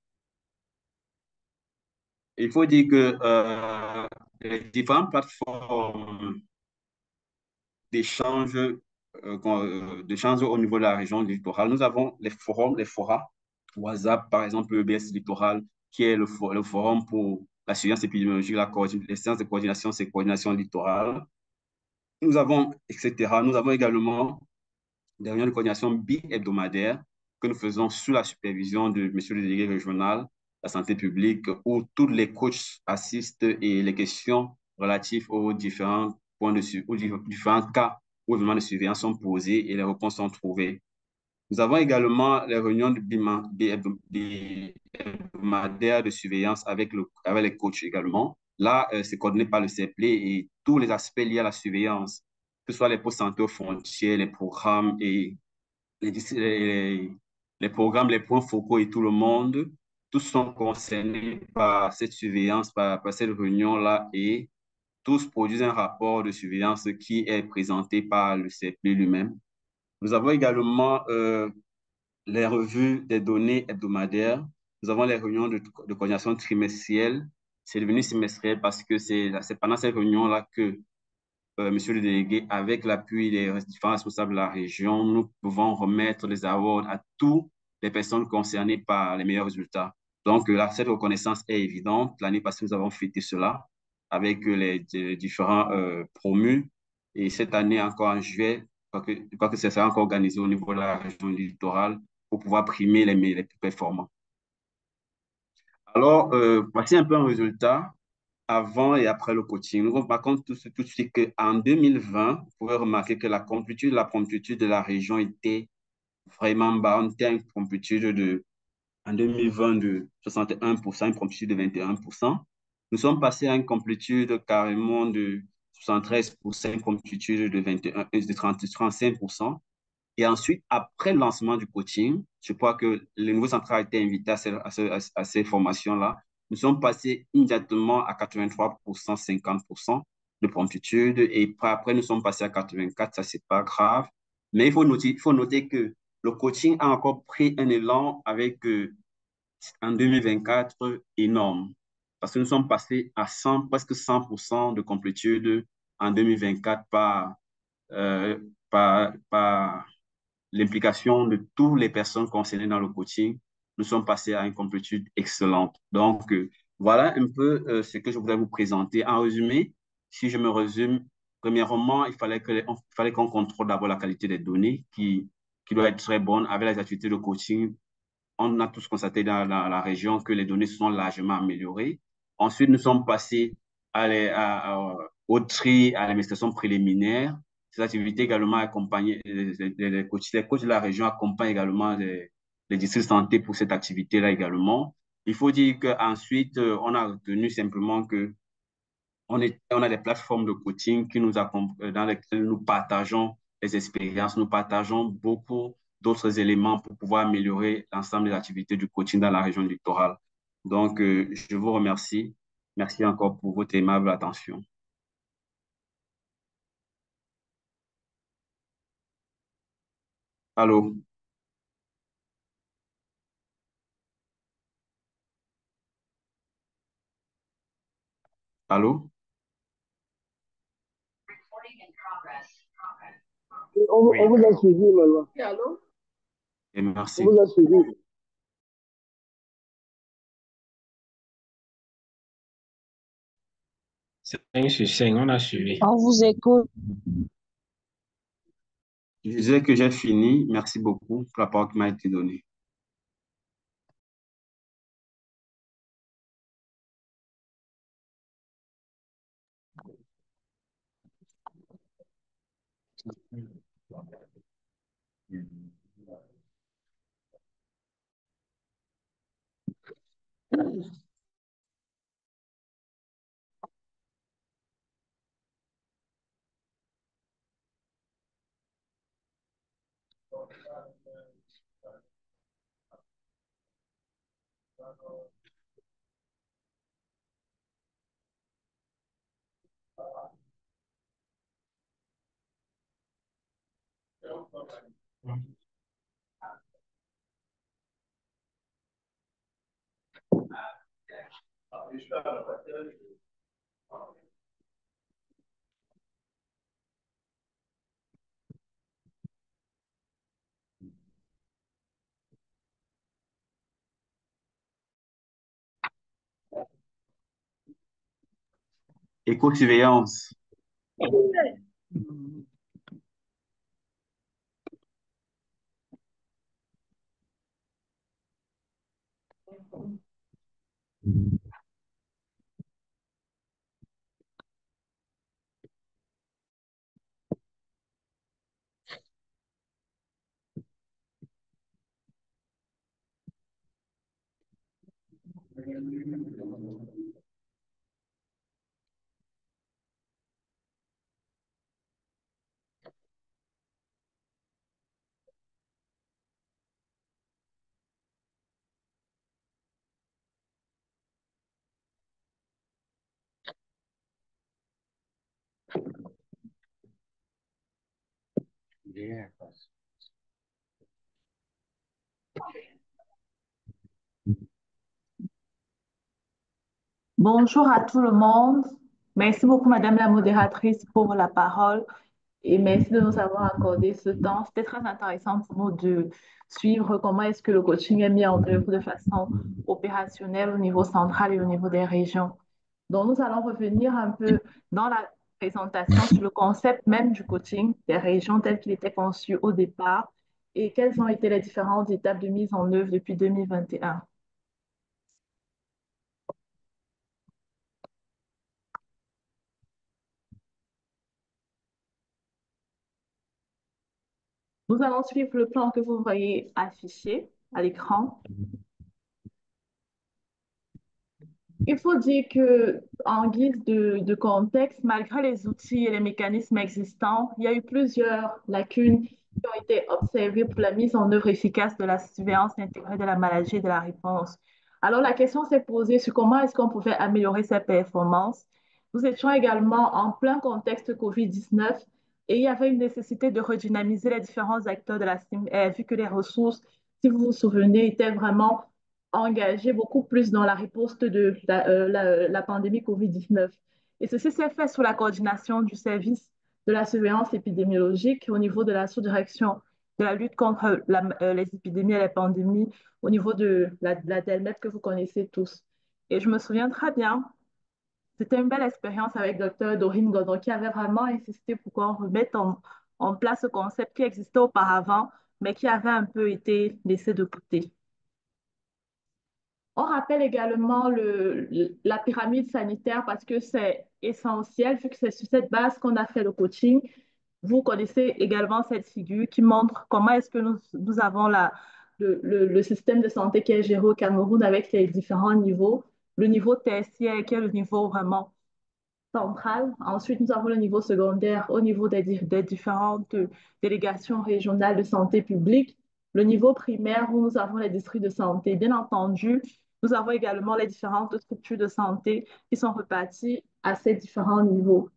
Il faut dire que les différentes plateformes d'échange au niveau de la région littorale. Nous avons les forats, WhatsApp, par exemple, le EBS littoral, qui est le forum pour la surveillance épidémiologique, les séances de coordination, c'est coordination littorale. Nous avons, etc. Nous avons également des réunions de coordination bi-hebdomadaires que nous faisons sous la supervision de M. le délégué régional de la santé publique, où tous les coachs assistent et les questions relatives aux différentes points ou différents cas où événements de surveillance sont posés et les réponses sont trouvées. Nous avons également les réunions hebdomadaires de surveillance avec les coachs également. Là, c'est coordonné par le CEPLE et tous les aspects liés à la surveillance, que ce soit les postes santé aux frontières, les programmes et les programmes, les points focaux et tout le monde, tous sont concernés par cette surveillance, par cette réunion-là et tous produisent un rapport de surveillance qui est présenté par le CEPLE lui-même. Nous avons également les revues des données hebdomadaires. Nous avons les réunions de coordination trimestrielle. C'est devenu semestriel parce que c'est pendant ces réunions-là que Monsieur le délégué, avec l'appui des différents responsables de la région, nous pouvons remettre les awards à toutes les personnes concernées par les meilleurs résultats. Donc, là, cette reconnaissance est évidente. L'année passée, nous avons fêté cela avec les différents promus. Et cette année, encore en juillet, je crois que ça sera encore organisé au niveau de la région littorale pour pouvoir primer les plus performants. Alors, voici un peu un résultat avant et après le coaching. Nous remarquons tout de suite qu'en 2020, vous pouvez remarquer que la promptitude de la région était vraiment bas. On était à une promptitude en 2020 de 61%, une promptitude de 21%. Nous sommes passés à une complétude carrément de 73%, une promptitude de 35%. Et ensuite, après le lancement du coaching, je crois que les nouveaux centrales ont été invités à ces formations-là. Nous sommes passés immédiatement à 83%, 50% de promptitude. Et après, nous sommes passés à 84%, ça, c'est pas grave. Mais il faut noter que le coaching a encore pris un élan avec, en 2024, énorme. Parce que nous sommes passés à presque 100% de complétude en 2024 euh, par l'implication de toutes les personnes concernées dans le coaching. Nous sommes passés à une complétude excellente. Donc, voilà un peu ce que je voudrais vous présenter. En résumé, si je me résume, premièrement, il fallait qu'on contrôle d'abord la qualité des données qui doit être très bonne avec les activités de coaching. On a tous constaté dans la région que les données sont largement améliorées. Ensuite, nous sommes passés au tri, à l'investigation préliminaire. Ces activités également accompagnées, les coachs de la région accompagnent également les districts de santé pour cette activité-là également. Il faut dire qu'ensuite, on a retenu simplement que on a des plateformes de coaching dans lesquelles nous partageons les expériences, nous partageons beaucoup d'autres éléments pour pouvoir améliorer l'ensemble des activités du coaching dans la région littorale. Donc, je vous remercie. Merci encore pour votre aimable attention. Allô? Allô? On vous a suivi maintenant. Allô? Et merci. On vous a suivi. C'est 5 sur 5, on a suivi. On vous écoute. Je disais que j'ai fini. Merci beaucoup pour la parole qui m'a été donnée. Éco-surveillance. Bonjour à tout le monde. Merci beaucoup, Madame la modératrice, pour la parole et merci de nous avoir accordé ce temps. C'était très intéressant pour nous de suivre comment est-ce que le coaching est mis en œuvre de façon opérationnelle au niveau central et au niveau des régions. Donc, nous allons revenir un peu dans la présentation sur le concept même du coaching des régions tel qu'il était conçu au départ et quelles ont été les différentes étapes de mise en œuvre depuis 2021. Nous allons suivre le plan que vous voyez affiché à l'écran. Il faut dire que, en guise de contexte, malgré les outils et les mécanismes existants, il y a eu plusieurs lacunes qui ont été observées pour la mise en œuvre efficace de la surveillance intégrée de la maladie et de la réponse. Alors, la question s'est posée sur comment est-ce qu'on pouvait améliorer ces performances. Nous étions également en plein contexte COVID-19 et il y avait une nécessité de redynamiser les différents acteurs de la CIMR, vu que les ressources, si vous vous souvenez, étaient vraiment engagé beaucoup plus dans la riposte de la pandémie COVID-19. Et ceci s'est fait sous la coordination du service de la surveillance épidémiologique au niveau de la sous-direction de la lutte contre les épidémies et les pandémies, au niveau de la DELMED que vous connaissez tous. Et je me souviens très bien, c'était une belle expérience avec Dr. Dorine Godon qui avait vraiment insisté pour qu'on remette en place ce concept qui existait auparavant, mais qui avait un peu été laissé de côté. On rappelle également la pyramide sanitaire parce que c'est essentiel, vu que c'est sur cette base qu'on a fait le coaching. Vous connaissez également cette figure qui montre comment est-ce que nous avons le système de santé qui est géré au Cameroun avec ses différents niveaux. Le niveau tertiaire qui est le niveau vraiment central. Ensuite, nous avons le niveau secondaire au niveau des différentes délégations régionales de santé publique. Le niveau primaire où nous avons les districts de santé. Bien entendu, nous avons également les différentes structures de santé qui sont reparties à ces différents niveaux.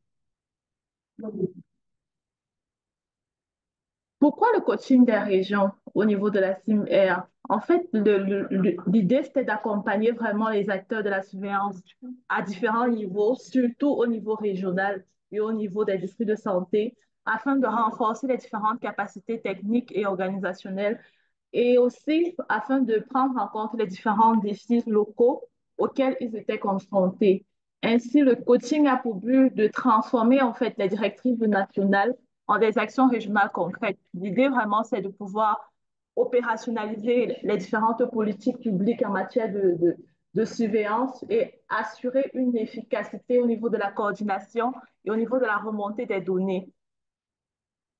Pourquoi le coaching des régions au niveau de la CIMR? En fait, l'idée, c'était d'accompagner vraiment les acteurs de la surveillance à différents niveaux, surtout au niveau régional et au niveau des districts de santé, afin de renforcer les différentes capacités techniques et organisationnelles et aussi afin de prendre en compte les différents défis locaux auxquels ils étaient confrontés. Ainsi, le coaching a pour but de transformer en fait les directives nationales en des actions régionales concrètes. L'idée vraiment, c'est de pouvoir opérationnaliser les différentes politiques publiques en matière de surveillance et assurer une efficacité au niveau de la coordination et au niveau de la remontée des données.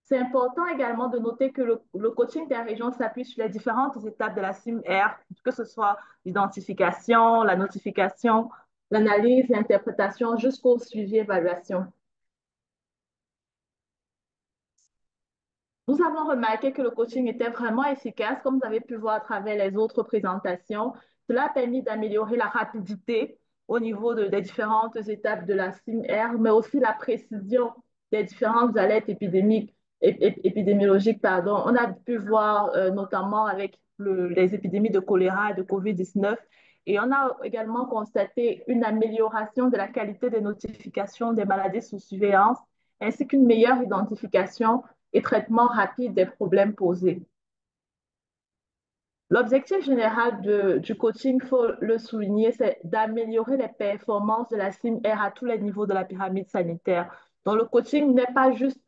C'est important également de noter que le coaching des régions s'appuie sur les différentes étapes de la CIMR, que ce soit l'identification, la notification, l'analyse, l'interprétation, jusqu'au suivi et évaluation. Nous avons remarqué que le coaching était vraiment efficace, comme vous avez pu voir à travers les autres présentations. Cela a permis d'améliorer la rapidité au niveau des différentes étapes de la CIMR, mais aussi la précision des différentes alertes épidémiologiques. Pardon. On a pu voir notamment avec les épidémies de choléra et de COVID-19. Et on a également constaté une amélioration de la qualité des notifications des maladies sous surveillance, ainsi qu'une meilleure identification et traitement rapide des problèmes posés. L'objectif général du coaching, il faut le souligner, c'est d'améliorer les performances de la CIMR à tous les niveaux de la pyramide sanitaire. Donc, le coaching n'est pas juste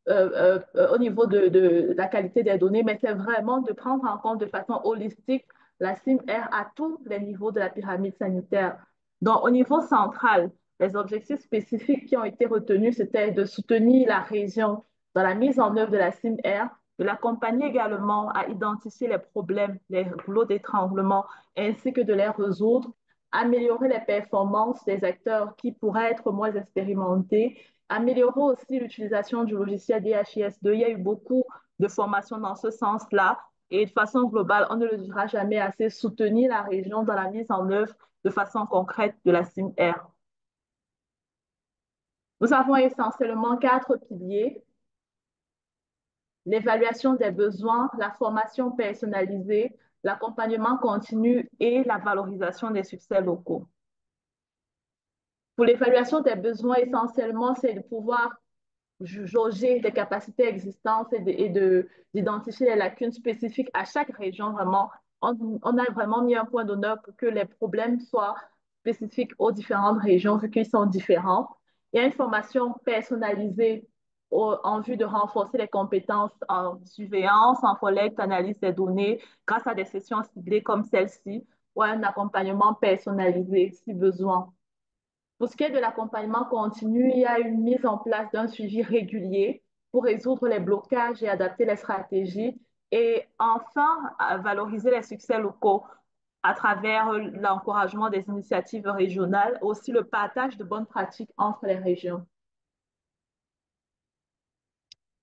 au niveau de la qualité des données, mais c'est vraiment de prendre en compte de façon holistique la CIMR à tous les niveaux de la pyramide sanitaire. Donc, au niveau central, les objectifs spécifiques qui ont été retenus, c'était de soutenir la région dans la mise en œuvre de la CIMR, de l'accompagner également à identifier les problèmes, les rouleaux d'étranglement, ainsi que de les résoudre, améliorer les performances des acteurs qui pourraient être moins expérimentés, améliorer aussi l'utilisation du logiciel DHIS2. Il y a eu beaucoup de formations dans ce sens-là. Et de façon globale, on ne le dira jamais assez, soutenir la région dans la mise en œuvre de façon concrète de la CIMR. Nous avons essentiellement 4 piliers: l'évaluation des besoins, la formation personnalisée, l'accompagnement continu et la valorisation des succès locaux. Pour l'évaluation des besoins, essentiellement, c'est de pouvoir jauger des capacités existantes et d'identifier les lacunes spécifiques à chaque région. Vraiment, on a vraiment mis un point d'honneur pour que les problèmes soient spécifiques aux différentes régions, vu qu'ils sont différents. Il y a une formation personnalisée en vue de renforcer les compétences en surveillance, en collecte, analyse des données, grâce à des sessions ciblées comme celle-ci, ou un accompagnement personnalisé si besoin. Pour ce qui est de l'accompagnement continu, il y a une mise en place d'un suivi régulier pour résoudre les blocages et adapter les stratégies. Et enfin, valoriser les succès locaux à travers l'encouragement des initiatives régionales, aussi le partage de bonnes pratiques entre les régions.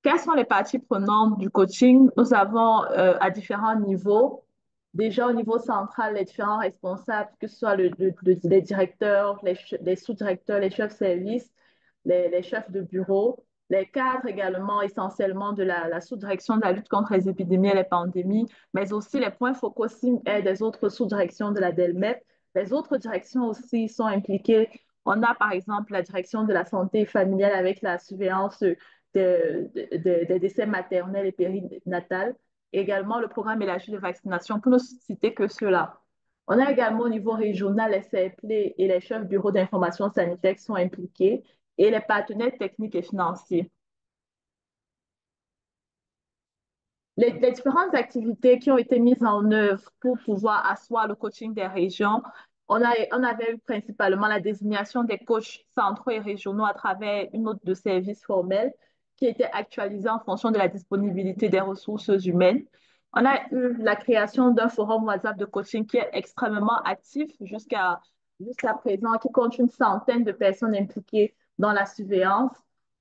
Quelles sont les parties prenantes du coaching? Nous avons à différents niveaux. Déjà au niveau central, les différents responsables, que ce soit les directeurs, les sous-directeurs, les chefs de service, les chefs de bureau, les cadres également, essentiellement de la sous-direction de la lutte contre les épidémies et les pandémies, mais aussi les points focaux et des autres sous-directions de la DELMEP. Les autres directions aussi sont impliquées. On a par exemple la direction de la santé familiale avec la surveillance des décès maternels et périnatals, et également le programme élargi de vaccination, pour ne citer que cela. On a également au niveau régional les CFP et les chefs bureaux d'information sanitaire qui sont impliqués et les partenaires techniques et financiers. Les différentes activités qui ont été mises en œuvre pour pouvoir asseoir le coaching des régions, on avait eu principalement la désignation des coachs centraux et régionaux à travers une note de service formelle qui était actualisée en fonction de la disponibilité des ressources humaines. On a eu la création d'un forum WhatsApp de coaching qui est extrêmement actif jusqu'à présent, qui compte une centaine de personnes impliquées dans la surveillance.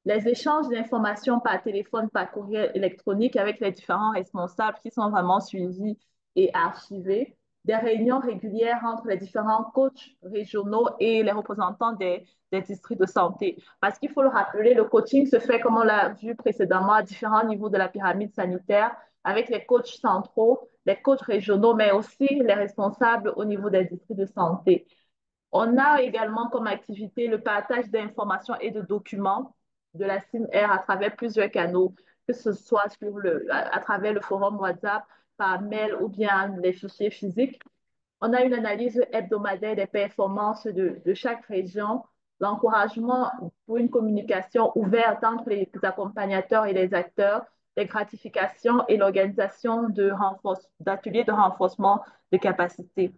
Les échanges d'informations par téléphone, par courriel électronique avec les différents responsables qui sont vraiment suivis et archivés. Des réunions régulières entre les différents coachs régionaux et les représentants des districts de santé. Parce qu'il faut le rappeler, le coaching se fait, comme on l'a vu précédemment, à différents niveaux de la pyramide sanitaire, avec les coachs centraux, les coachs régionaux, mais aussi les responsables au niveau des districts de santé. On a également comme activité le partage d'informations et de documents de la CIMR à travers plusieurs canaux, que ce soit à travers le forum WhatsApp, par mail ou bien les fichiers physiques. On a une analyse hebdomadaire des performances de chaque région, l'encouragement pour une communication ouverte entre les accompagnateurs et les acteurs, les gratifications et l'organisation d'ateliers de renforcement de capacités.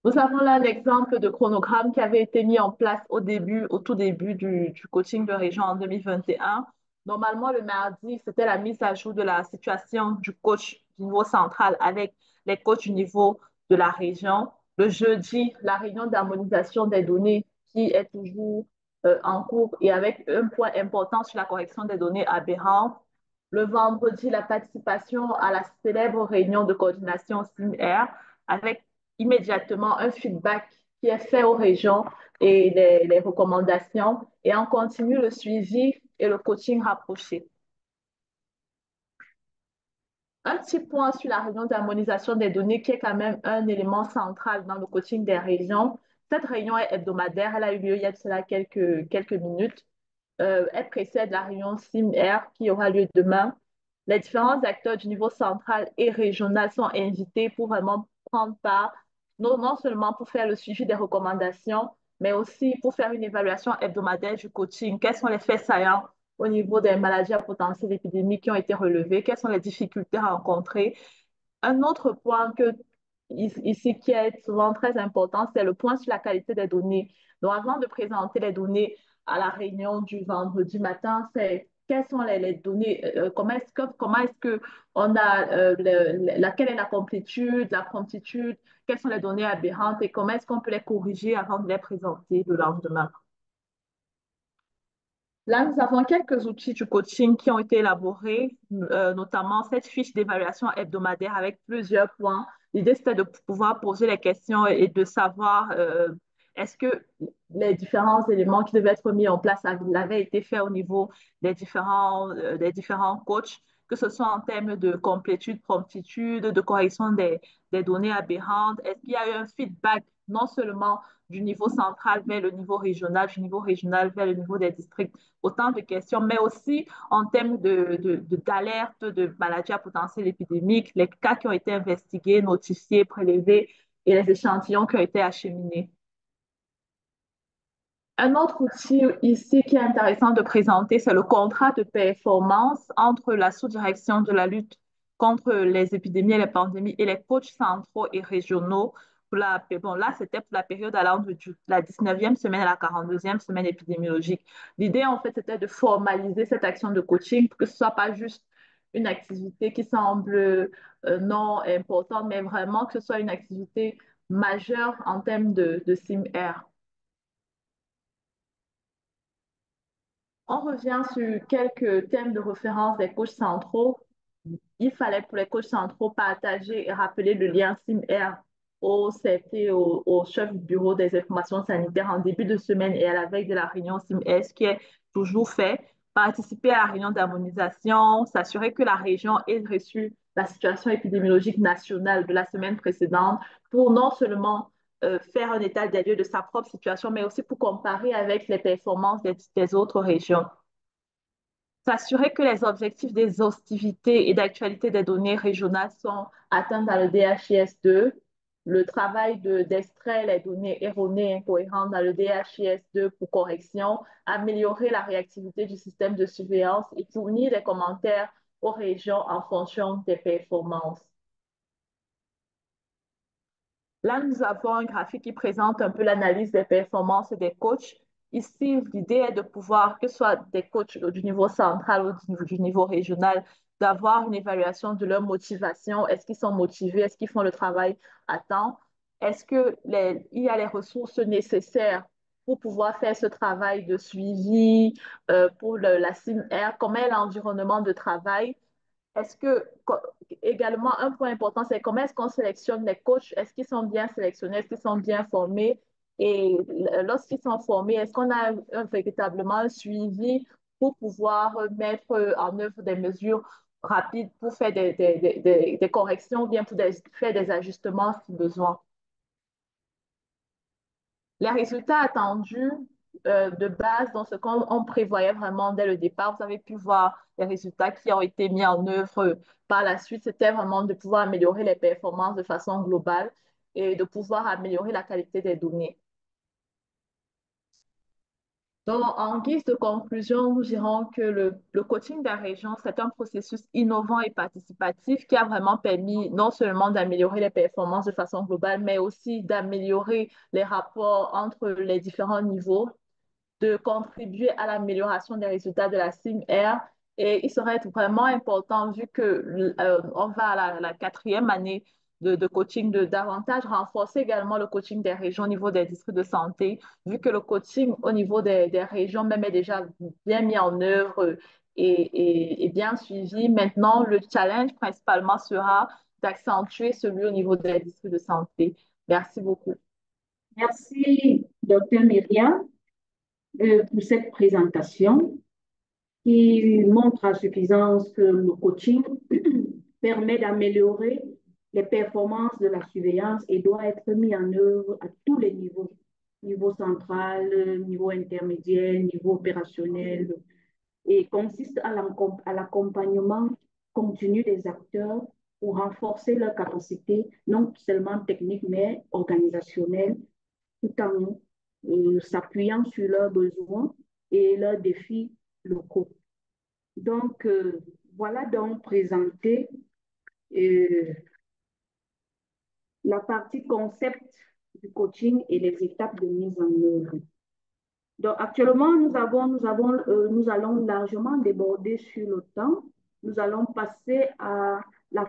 Nous avons là l'exemple de chronogramme qui avait été mis en place au tout début du coaching de région en 2021. Normalement, le mardi, c'était la mise à jour de la situation du coach du niveau central avec les coachs du niveau de la région. Le jeudi, la réunion d'harmonisation des données qui est toujours en cours et avec un point important sur la correction des données aberrantes. Le vendredi, la participation à la célèbre réunion de coordination CIMR avec immédiatement un feedback qui est fait aux régions et les recommandations, et on continue le suivi et le coaching rapproché. Un petit point sur la réunion d'harmonisation des données qui est quand même un élément central dans le coaching des régions. Cette réunion est hebdomadaire, elle a eu lieu il y a de cela quelques minutes. Elle précède la réunion CIMR qui aura lieu demain. Les différents acteurs du niveau central et régional sont invités pour vraiment prendre part, non seulement pour faire le suivi des recommandations, mais aussi pour faire une évaluation hebdomadaire du coaching. Quels sont les faits saillants au niveau des maladies à potentiel épidémique qui ont été relevés? Quelles sont les difficultés rencontrées? Un autre point ici qui est souvent très important, c'est le point sur la qualité des données. Donc, avant de présenter les données à la réunion du vendredi matin, c'est quelles sont les données, comment est-ce que on a, quelle est la complétude, la promptitude, quelles sont les données aberrantes et comment est-ce qu'on peut les corriger avant de les présenter le lendemain. Là, nous avons quelques outils du coaching qui ont été élaborés, notamment cette fiche d'évaluation hebdomadaire avec plusieurs points. L'idée, c'était de pouvoir poser les questions et de savoir est-ce que les différents éléments qui devaient être mis en place avaient été faits au niveau des différents coachs, que ce soit en termes de complétude, promptitude, de correction des données aberrantes. Est-ce qu'il y a eu un feedback non seulement du niveau central vers le niveau régional, du niveau régional vers le niveau des districts? Autant de questions, mais aussi en termes d'alerte de maladies à potentiel épidémique, les cas qui ont été investigués, notifiés, prélevés et les échantillons qui ont été acheminés. Un autre outil ici qui est intéressant de présenter, c'est le contrat de performance entre la sous-direction de la lutte contre les épidémies et les pandémies et les coachs centraux et régionaux. Bon, là, c'était pour la période allant de la 19e semaine à la 42e semaine épidémiologique. L'idée, en fait, c'était de formaliser cette action de coaching pour que ce ne soit pas juste une activité qui semble non importante, mais vraiment que ce soit une activité majeure en termes de CIMR. On revient sur quelques thèmes de référence des coachs centraux. Il fallait pour les coachs centraux partager et rappeler le lien CIMR au CFT, au chef du bureau des informations sanitaires en début de semaine et à la veille de la réunion CIMR, ce qui est toujours fait. Participer à la réunion d'harmonisation, s'assurer que la région ait reçu la situation épidémiologique nationale de la semaine précédente pour non seulement faire un état des lieux de sa propre situation, mais aussi pour comparer avec les performances des autres régions. S'assurer que les objectifs d'exhaustivité et d'actualité des données régionales sont atteints dans le DHIS2. Le travail d'extraire les données erronées et incohérentes dans le DHIS2 pour correction. Améliorer la réactivité du système de surveillance et fournir des commentaires aux régions en fonction des performances. Là, nous avons un graphique qui présente un peu l'analyse des performances des coachs. Ici, l'idée est de pouvoir, que ce soit des coachs du niveau central ou du niveau régional, d'avoir une évaluation de leur motivation. Est-ce qu'ils sont motivés? Est-ce qu'ils font le travail à temps? Est-ce qu'il y a les ressources nécessaires pour pouvoir faire ce travail de suivi pour la CIMR? Comment est l'environnement de travail? Est-ce que, également, un point important, c'est comment est-ce qu'on sélectionne les coachs? Est-ce qu'ils sont bien sélectionnés? Est-ce qu'ils sont bien formés? Et lorsqu'ils sont formés, est-ce qu'on a véritablement un suivi pour pouvoir mettre en œuvre des mesures rapides pour faire des corrections ou bien pour faire des ajustements si besoin? Les résultats attendus de base dans ce qu'on prévoyait vraiment dès le départ, vous avez pu voir les résultats qui ont été mis en œuvre par la suite. C'était vraiment de pouvoir améliorer les performances de façon globale et de pouvoir améliorer la qualité des données. Donc, en guise de conclusion, nous dirons que le coaching des régions, c'est un processus innovant et participatif qui a vraiment permis non seulement d'améliorer les performances de façon globale, mais aussi d'améliorer les rapports entre les différents niveaux, de contribuer à l'amélioration des résultats de la CIMR. Et il serait vraiment important, vu que on va à la 4e année de coaching, de davantage renforcer également le coaching des régions au niveau des districts de santé, vu que le coaching au niveau des régions même est déjà bien mis en œuvre et bien suivi. Maintenant, le challenge principalement sera d'accentuer celui au niveau des districts de santé. Merci beaucoup. Merci, Dr. Myriam, pour cette présentation qui montre à suffisance que le coaching permet d'améliorer les performances de la surveillance et doit être mis en œuvre à tous les niveaux, niveau central, niveau intermédiaire, niveau opérationnel, et consiste à l'accompagnement continu des acteurs pour renforcer leurs capacités, non seulement techniques, mais organisationnelles, tout en s'appuyant sur leurs besoins et leurs défis locaux. Donc, voilà donc présenté la partie concept du coaching et les étapes de mise en œuvre. Donc, actuellement, nous allons largement déborder sur le temps. Nous allons passer à la...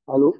Allô?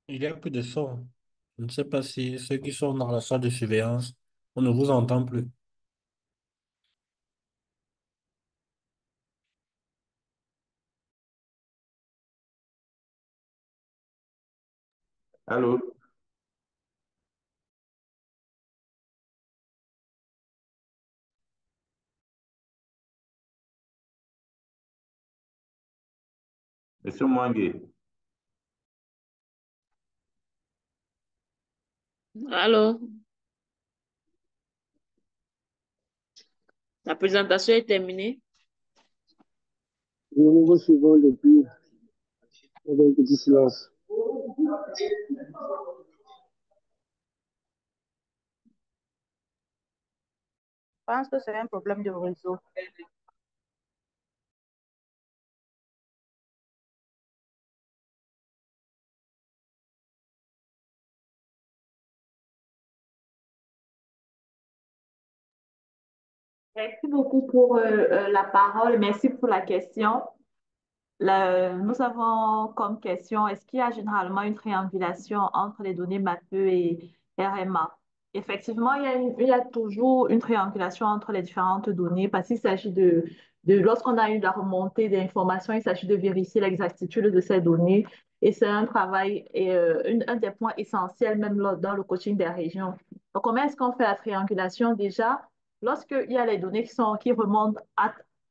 Il y a plus de son. Je ne sais pas si ceux qui sont dans la salle de surveillance, on ne vous entend plus. Allô? Monsieur Mwangi, Alors, la présentation est terminée. Et au niveau suivant, depuis, avec un petit silence. Je pense que c'est un problème de réseau. Merci beaucoup pour la parole. Merci pour la question. Nous avons comme question, est-ce qu'il y a généralement une triangulation entre les données MAPE et RMA? Effectivement, il y a toujours une triangulation entre les différentes données parce qu'il s'agit lorsqu'on a eu la remontée d'informations, il s'agit de vérifier l'exactitude de ces données et c'est un travail et un des points essentiels même dans le coaching des régions. Donc, comment est-ce qu'on fait la triangulation déjà? Lorsqu'il y a les données qui remontent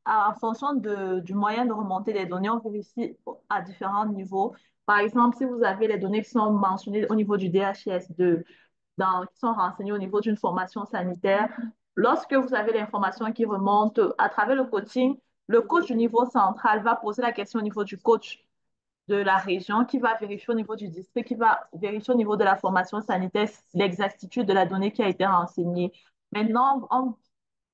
en fonction du moyen de remonter les données, on vérifie à différents niveaux. Par exemple, si vous avez les données qui sont mentionnées au niveau du DHIS2, qui sont renseignées au niveau d'une formation sanitaire, lorsque vous avez l'information qui remonte à travers le coaching, le coach du niveau central va poser la question au niveau du coach de la région, qui va vérifier au niveau du district, qui va vérifier au niveau de la formation sanitaire l'exactitude de la donnée qui a été renseignée. Maintenant, on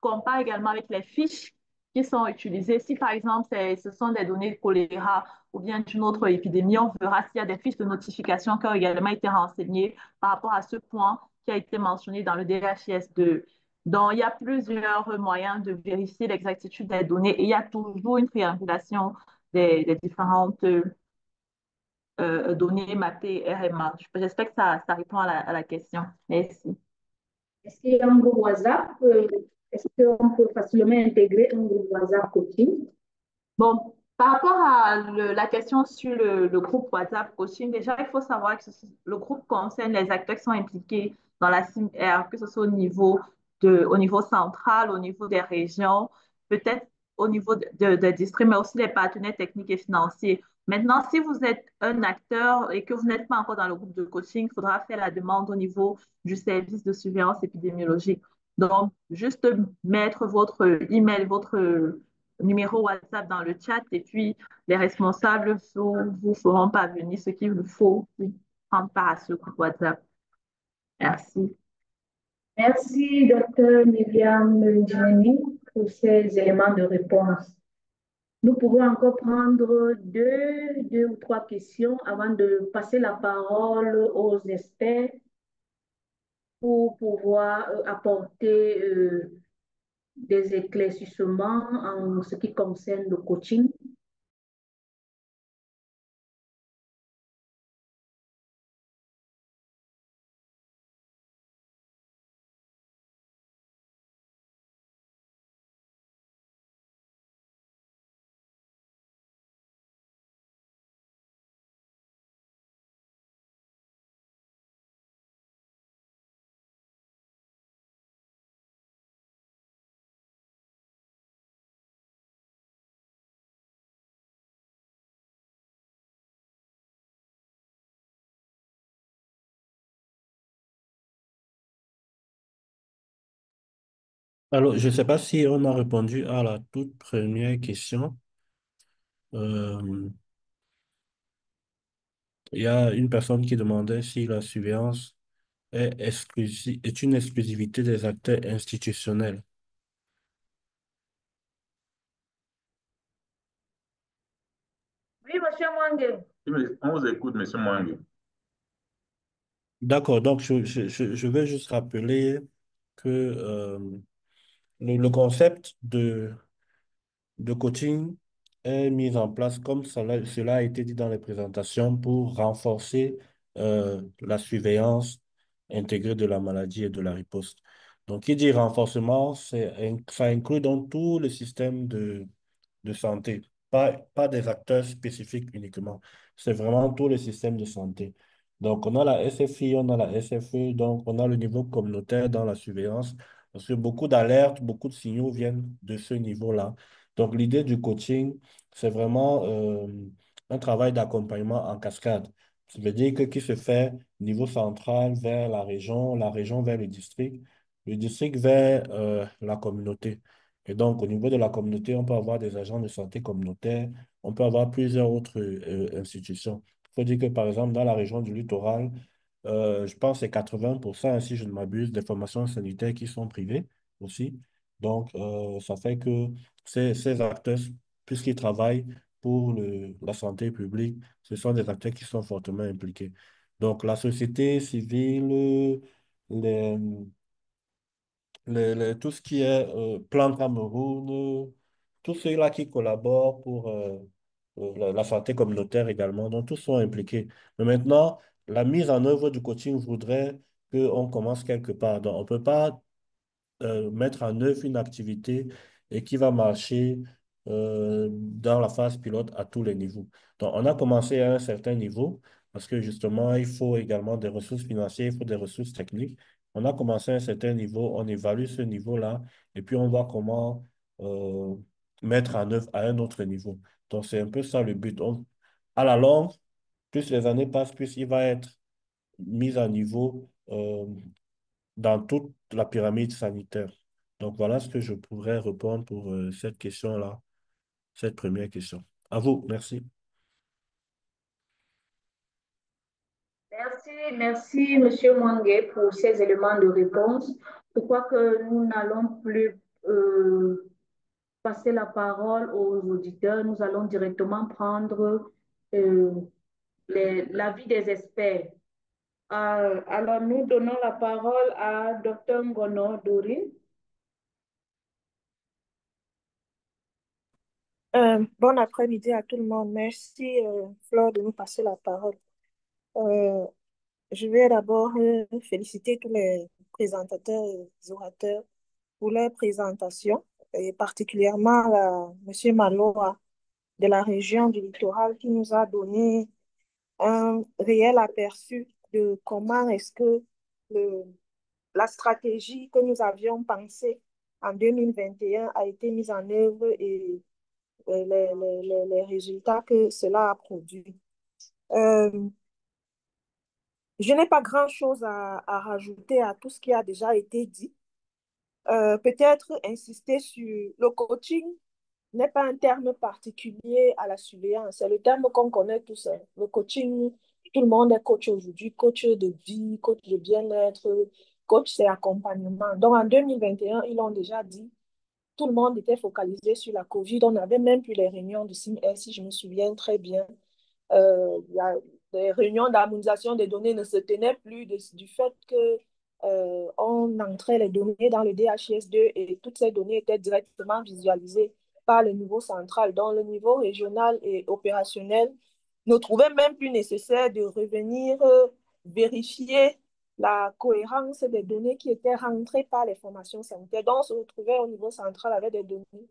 compare également avec les fiches qui sont utilisées. Si par exemple, ce sont des données de choléra ou bien d'une autre épidémie, on verra s'il y a des fiches de notification qui ont également été renseignées par rapport à ce point qui a été mentionné dans le DHIS2. Donc, il y a plusieurs moyens de vérifier l'exactitude des données et il y a toujours une triangulation des différentes données mappées RMA. J'espère que ça répond à la question. Merci. Est-ce qu'il y a un groupe WhatsApp? Est-ce qu'on peut facilement intégrer un groupe WhatsApp coaching? Bon, par rapport à la question sur le groupe WhatsApp coaching, déjà, il faut savoir que le groupe concerne les acteurs qui sont impliqués dans la CIMR, que ce soit au niveau central, au niveau des régions, peut-être au niveau des districts, mais aussi les partenaires techniques et financiers. Maintenant, si vous êtes un acteur et que vous n'êtes pas encore dans le groupe de coaching, il faudra faire la demande au niveau du service de surveillance épidémiologique. Donc, juste mettre votre email, votre numéro WhatsApp dans le chat et puis les responsables vous feront parvenir ce qu'il vous faut pour prendre part à ce groupe WhatsApp. Merci. Merci, docteur Myriam Djimeni, pour ces éléments de réponse. Nous pouvons encore prendre deux ou trois questions avant de passer la parole aux experts pour pouvoir apporter des éclaircissements en ce qui concerne le coaching. Alors, je ne sais pas si on a répondu à la toute première question. Il y a une personne qui demandait si la surveillance est une exclusivité des acteurs institutionnels. Oui, monsieur Mwangue. On vous écoute, monsieur Mwangi. D'accord, donc je vais juste rappeler que le concept de coaching est mis en place, comme cela a été dit dans les présentations, pour renforcer la surveillance intégrée de la maladie et de la riposte. Donc, qui dit renforcement, ça inclut donc tout le système de santé, pas des acteurs spécifiques uniquement. C'est vraiment tout le système de santé. Donc, on a la SFI, on a la SFE, donc on a le niveau communautaire dans la surveillance, parce que beaucoup d'alertes, beaucoup de signaux viennent de ce niveau-là. Donc, l'idée du coaching, c'est vraiment un travail d'accompagnement en cascade. Ça veut dire que qui se fait niveau central vers la région vers le district vers la communauté. Et donc, au niveau de la communauté, on peut avoir des agents de santé communautaires, on peut avoir plusieurs autres institutions. Il faut dire que, par exemple, dans la région du littoral, je pense que c'est 80%, si je ne m'abuse, des formations sanitaires qui sont privées aussi. Donc, ça fait que ces acteurs, puisqu'ils travaillent pour la santé publique, ce sont des acteurs qui sont fortement impliqués. Donc, la société civile, les, tout ce qui est Plan Cameroun, tous ceux-là qui collaborent pour la santé communautaire également, donc tous sont impliqués. Mais maintenant, la mise en œuvre du coaching voudrait qu'on commence quelque part. Donc, on ne peut pas mettre en œuvre une activité et qui va marcher dans la phase pilote à tous les niveaux. Donc, on a commencé à un certain niveau parce que justement, il faut également des ressources financières, il faut des ressources techniques. On a commencé à un certain niveau, on évalue ce niveau-là et puis on voit comment mettre en œuvre à un autre niveau. Donc, c'est un peu ça le but. À la longue, plus les années passent, plus il va être mis à niveau dans toute la pyramide sanitaire. Donc voilà ce que je pourrais répondre pour cette question-là, cette première question. À vous, merci. Merci, Monsieur Mwangue, pour ces éléments de réponse. Je crois que nous n'allons plus passer la parole aux auditeurs. Nous allons directement prendre euh, l'avis des experts. Alors, nous donnons la parole à Dr. Ngono Dorine. Bon après-midi à tout le monde. Merci, Flore, de nous passer la parole. Euh, je vais d'abord féliciter tous les présentateurs et les orateurs pour leur présentation, et particulièrement M. Maloa de la région du littoral qui nous a donné un réel aperçu de comment est-ce que la stratégie que nous avions pensée en 2021 a été mise en œuvre et les résultats que cela a produit. Je n'ai pas grand-chose à rajouter à tout ce qui a déjà été dit. Peut-être insister sur le coaching n'est pas un terme particulier à la surveillance. C'est le terme qu'on connaît tous. Le coaching, tout le monde est coach aujourd'hui, coach de vie, coach de bien-être, coach c'est accompagnement. Donc en 2021, ils l'ont déjà dit, tout le monde était focalisé sur la COVID. On n'avait même plus les réunions de CIMR, si je me souviens très bien. Les réunions d'harmonisation des données ne se tenaient plus du fait que on entrait les données dans le DHIS2 et toutes ces données étaient directement visualisées par le niveau central. Donc, le niveau régional et opérationnel ne trouvait même plus nécessaire de revenir vérifier la cohérence des données qui étaient rentrées par les formations sanitaires. Donc, on se retrouvait au niveau central avec des données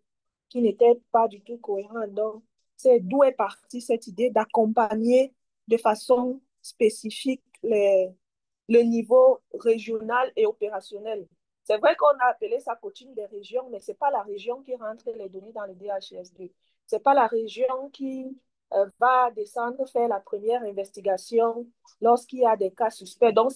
qui n'étaient pas du tout cohérentes. Donc, c'est d'où est partie cette idée d'accompagner de façon spécifique le niveau régional et opérationnel. C'est vrai qu'on a appelé ça coaching des régions, mais ce n'est pas la région qui rentre les données dans le DHIS2. Ce n'est pas la région qui va descendre faire la première investigation lorsqu'il y a des cas suspects. Donc,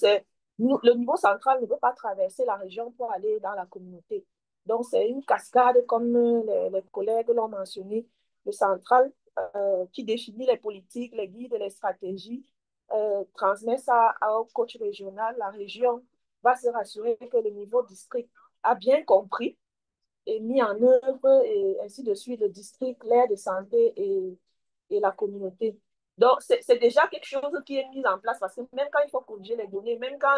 le niveau central ne veut pas traverser la région pour aller dans la communauté. Donc, c'est une cascade, comme les collègues l'ont mentionné, le central qui définit les politiques, les guides, les stratégies, transmet ça au coach régional. La région va se rassurer que le niveau district a bien compris et mis en œuvre, et ainsi de suite, le district, l'aire de santé et la communauté. Donc, c'est déjà quelque chose qui est mis en place parce que même quand il faut corriger les données, même quand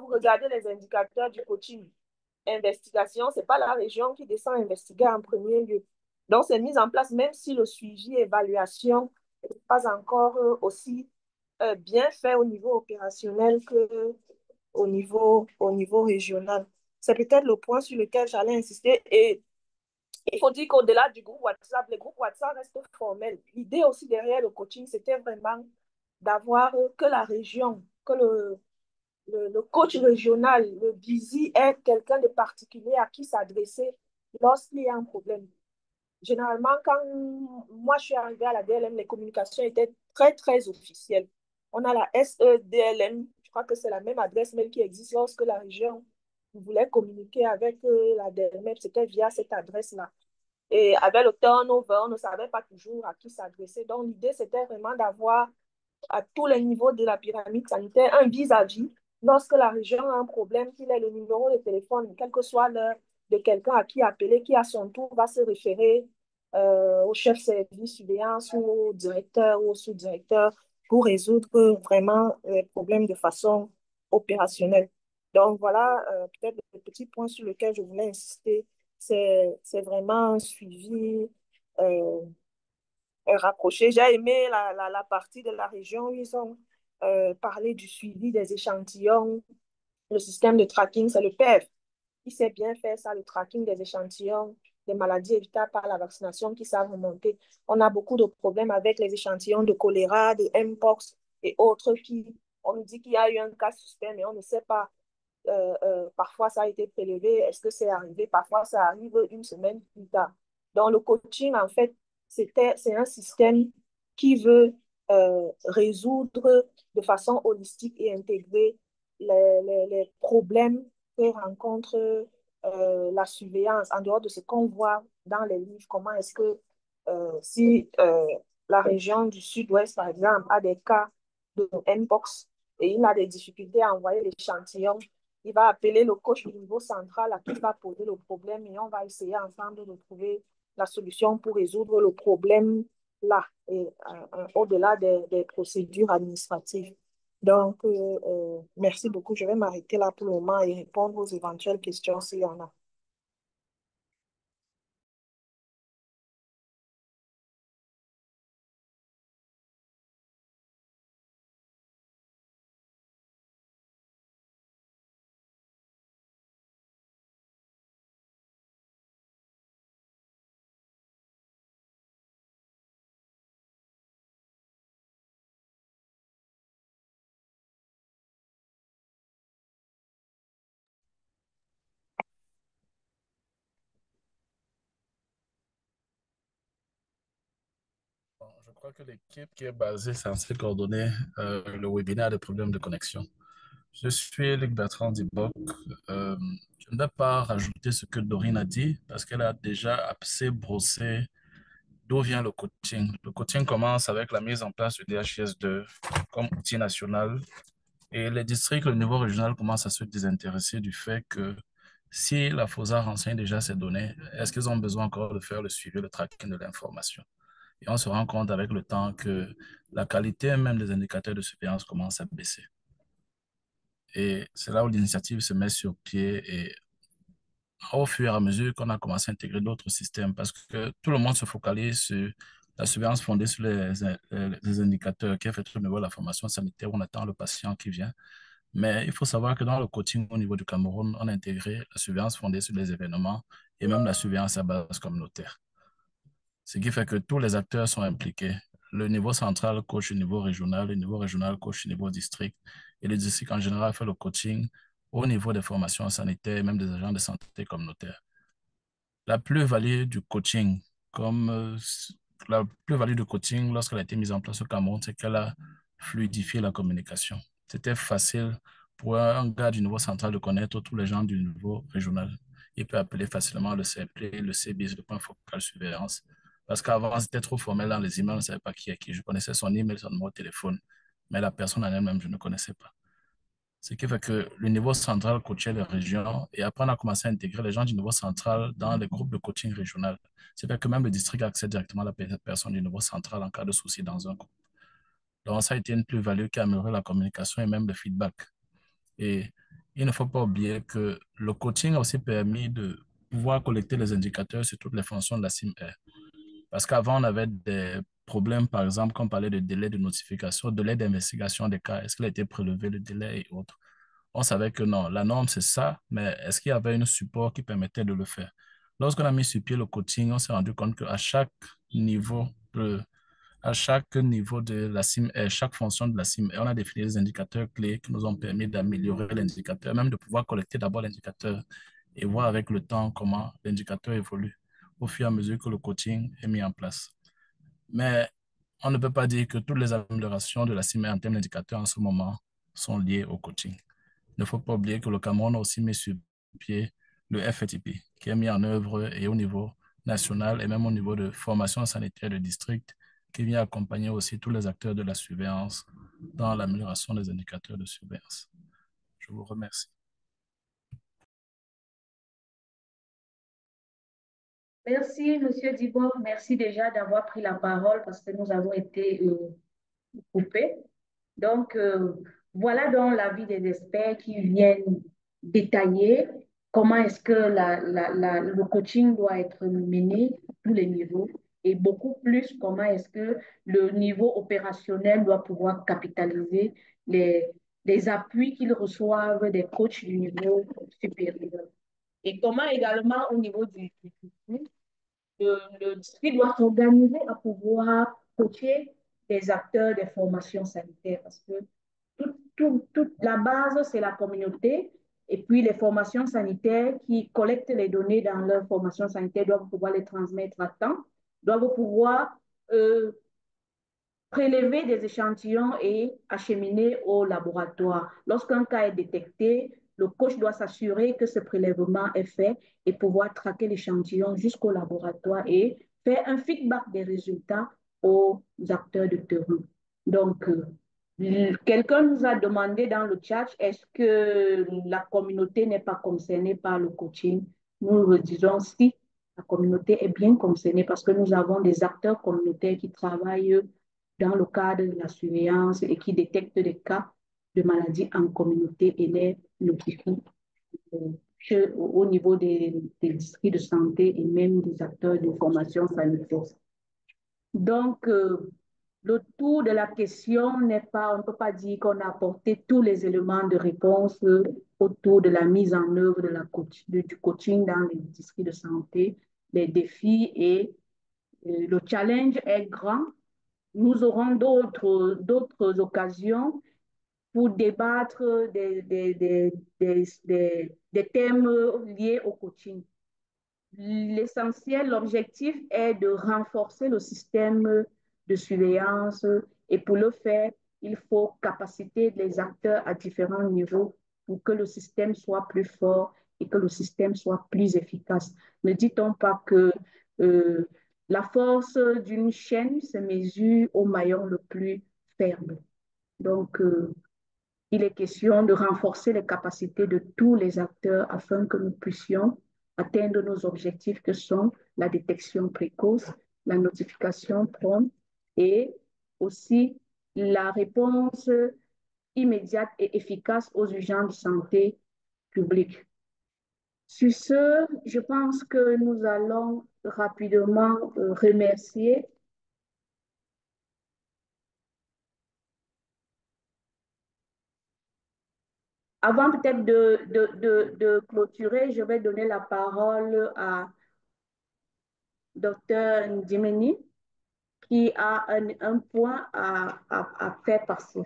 vous regardez les indicateurs du coaching, investigation, ce n'est pas la région qui descend investiguer en premier lieu. Donc, c'est mis en place, même si le suivi, évaluation n'est pas encore aussi bien fait au niveau opérationnel qu'au niveau régional. C'est peut-être le point sur lequel j'allais insister. Et il faut dire qu'au-delà du groupe WhatsApp, les groupes WhatsApp restent formels. L'idée aussi derrière le coaching, c'était vraiment d'avoir que la région, que le coach régional, le busy, est quelqu'un de particulier à qui s'adresser lorsqu'il y a un problème. Généralement, quand moi je suis arrivée à la DLM, les communications étaient très, très officielles. On a la SEDLM, je crois que c'est la même adresse mail qui existe lorsque la région voulait communiquer avec la DLM, c'était via cette adresse-là. Et avec le turnover, on ne savait pas toujours à qui s'adresser. Donc, l'idée, c'était vraiment d'avoir à tous les niveaux de la pyramide sanitaire un vis-à-vis. Lorsque la région a un problème, qu'il ait le numéro de téléphone, quel que soit l'heure, de quelqu'un à qui appeler, qui à son tour va se référer au chef service surveillance ou au directeur ou au sous-directeur pour résoudre vraiment les problèmes de façon opérationnelle. Donc voilà, peut-être le petit point sur lequel je voulais insister, c'est vraiment un suivi euh, rapproché. J'ai aimé la partie de la région où ils ont parlé du suivi des échantillons. Le système de tracking, c'est le PEV. Il sait bien faire ça, le tracking des échantillons des maladies évitables par la vaccination qui savent remonter. On a beaucoup de problèmes avec les échantillons de choléra, de Mpox et autres on nous dit qu'il y a eu un cas suspect, mais on ne sait pas. Parfois, ça a été prélevé. Est-ce que c'est arrivé? Parfois, ça arrive une semaine plus tard. Donc, le coaching, en fait, c'est un système qui veut résoudre de façon holistique et intégrée les problèmes que rencontre la surveillance, en dehors de ce qu'on voit dans les livres. Comment est-ce que si la région du sud-ouest, par exemple, a des cas de Mpox et il a des difficultés à envoyer l'échantillon, il va appeler le coach du niveau central à qui va poser le problème et on va essayer ensemble de trouver la solution pour résoudre le problème là, et au-delà des procédures administratives. Donc, merci beaucoup. Je vais m'arrêter là pour le moment et répondre aux éventuelles questions s'il y en a. Je crois que l'équipe qui est basée censée coordonner le webinaire des problèmes de connexion. Je suis Luc Bertrand Diboc. Euh, je ne vais pas rajouter ce que Dorine a dit parce qu'elle a déjà assez brossé d'où vient le coaching. Le coaching commence avec la mise en place du DHIS2 comme outil national et les districts au niveau régional commencent à se désintéresser du fait que si la FOSA renseigne déjà ces données, est-ce qu'ils ont besoin encore de faire le suivi, le tracking de l'information? Et on se rend compte avec le temps que la qualité même des indicateurs de surveillance commence à baisser. Et c'est là où l'initiative se met sur pied et au fur et à mesure qu'on a commencé à intégrer d'autres systèmes, parce que tout le monde se focalise sur la surveillance fondée sur les indicateurs qui est faite au niveau de la formation sanitaire, on attend le patient qui vient. Mais il faut savoir que dans le coaching au niveau du Cameroun, on a intégré la surveillance fondée sur les événements et même la surveillance à base communautaire. Ce qui fait que tous les acteurs sont impliqués. Le niveau central coach au niveau régional, le niveau régional coach au niveau district, et le district en général fait le coaching au niveau des formations sanitaires et même des agents de santé communautaire. La plus-value du coaching, la plus-value du coaching lorsqu'elle a été mise en place au Cameroun, c'est qu'elle a fluidifié la communication. C'était facile pour un gars du niveau central de connaître tous les gens du niveau régional. Il peut appeler facilement le CP, le CBIS, le point focal surveillance. Parce qu'avant, c'était trop formel dans les emails, on ne savait pas qui est qui. Je connaissais son email, son numéro de téléphone, mais la personne en elle-même, je ne connaissais pas. Ce qui fait que le niveau central coachait les régions et après on a commencé à intégrer les gens du niveau central dans les groupes de coaching régional. C'est fait que même le district accède directement à la personne du niveau central en cas de souci dans un groupe. Donc ça a été une plus-value qui a amélioré la communication et même le feedback. Et il ne faut pas oublier que le coaching a aussi permis de pouvoir collecter les indicateurs sur toutes les fonctions de la CIMR. Parce qu'avant, on avait des problèmes, par exemple, quand on parlait de délai de notification, délai d'investigation des cas, est-ce qu'il a été prélevé, le délai et autres. On savait que non, la norme, c'est ça, mais est-ce qu'il y avait un support qui permettait de le faire? Lorsqu'on a mis sur pied le coaching, on s'est rendu compte qu'à niveau chaque niveau de la CIMR, chaque fonction de la CIMR, on a défini des indicateurs clés qui nous ont permis d'améliorer l'indicateur, même de pouvoir collecter d'abord l'indicateur et voir avec le temps comment l'indicateur évolue au fur et à mesure que le coaching est mis en place. Mais on ne peut pas dire que toutes les améliorations de la CIMR en termes d'indicateurs en ce moment sont liées au coaching. Il ne faut pas oublier que le Cameroun a aussi mis sur pied le FTP, qui est mis en œuvre et au niveau national et même au niveau de formation sanitaire de district, qui vient accompagner aussi tous les acteurs de la surveillance dans l'amélioration des indicateurs de surveillance. Je vous remercie. Merci, Monsieur Dibor. Merci déjà d'avoir pris la parole parce que nous avons été coupés. Donc, voilà donc l'avis des experts qui viennent détailler comment est-ce que le coaching doit être mené à tous les niveaux et beaucoup plus comment est-ce que le niveau opérationnel doit pouvoir capitaliser les, les appuis qu'ils reçoivent des coachs du niveau supérieur. Et comment également au niveau du district, le district doit s'organiser à pouvoir coacher des acteurs des formations sanitaires parce que toute la base, c'est la communauté. Et puis, les formations sanitaires qui collectent les données dans leurs formations sanitaires doivent pouvoir les transmettre à temps, doivent pouvoir euh, prélever des échantillons et acheminer au laboratoire. Lorsqu'un cas est détecté, le coach doit s'assurer que ce prélèvement est fait et pouvoir traquer l'échantillon jusqu'au laboratoire et faire un feedback des résultats aux acteurs de terrain. Donc, quelqu'un nous a demandé dans le chat, est-ce que la communauté n'est pas concernée par le coaching? Nous disons si, la communauté est bien concernée parce que nous avons des acteurs communautaires qui travaillent dans le cadre de la surveillance et qui détectent des cas de maladies en communauté et les notifient au niveau des districts de santé et même des acteurs d'information sanitaire. Donc, le tour de la question n'est pas, on ne peut pas dire qu'on a apporté tous les éléments de réponse autour de la mise en œuvre du coaching dans les districts de santé, les défis et le challenge est grand. Nous aurons d'autres occasions pour débattre des thèmes liés au coaching. L'essentiel, l'objectif est de renforcer le système de surveillance et pour le faire, il faut capaciter les acteurs à différents niveaux pour que le système soit plus fort et que le système soit plus efficace. Ne dit-on pas que la force d'une chaîne se mesure au maillon le plus faible? Donc, il est question de renforcer les capacités de tous les acteurs afin que nous puissions atteindre nos objectifs que sont la détection précoce, la notification prompte et aussi la réponse immédiate et efficace aux urgences de santé publique. Sur ce, je pense que nous allons rapidement remercier Avant peut-être de clôturer, je vais donner la parole à Dr Ndimeni qui a un point à faire passer.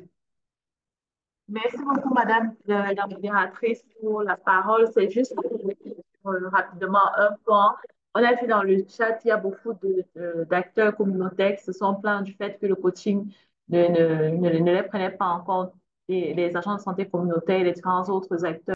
Merci beaucoup, Madame la modératrice, pour la parole. C'est juste rapidement un point. On a vu dans le chat, il y a beaucoup d'acteurs communautaires qui se sont plaints du fait que le coaching ne les prenait pas en compte. Et les agents de santé communautaire et les différents autres acteurs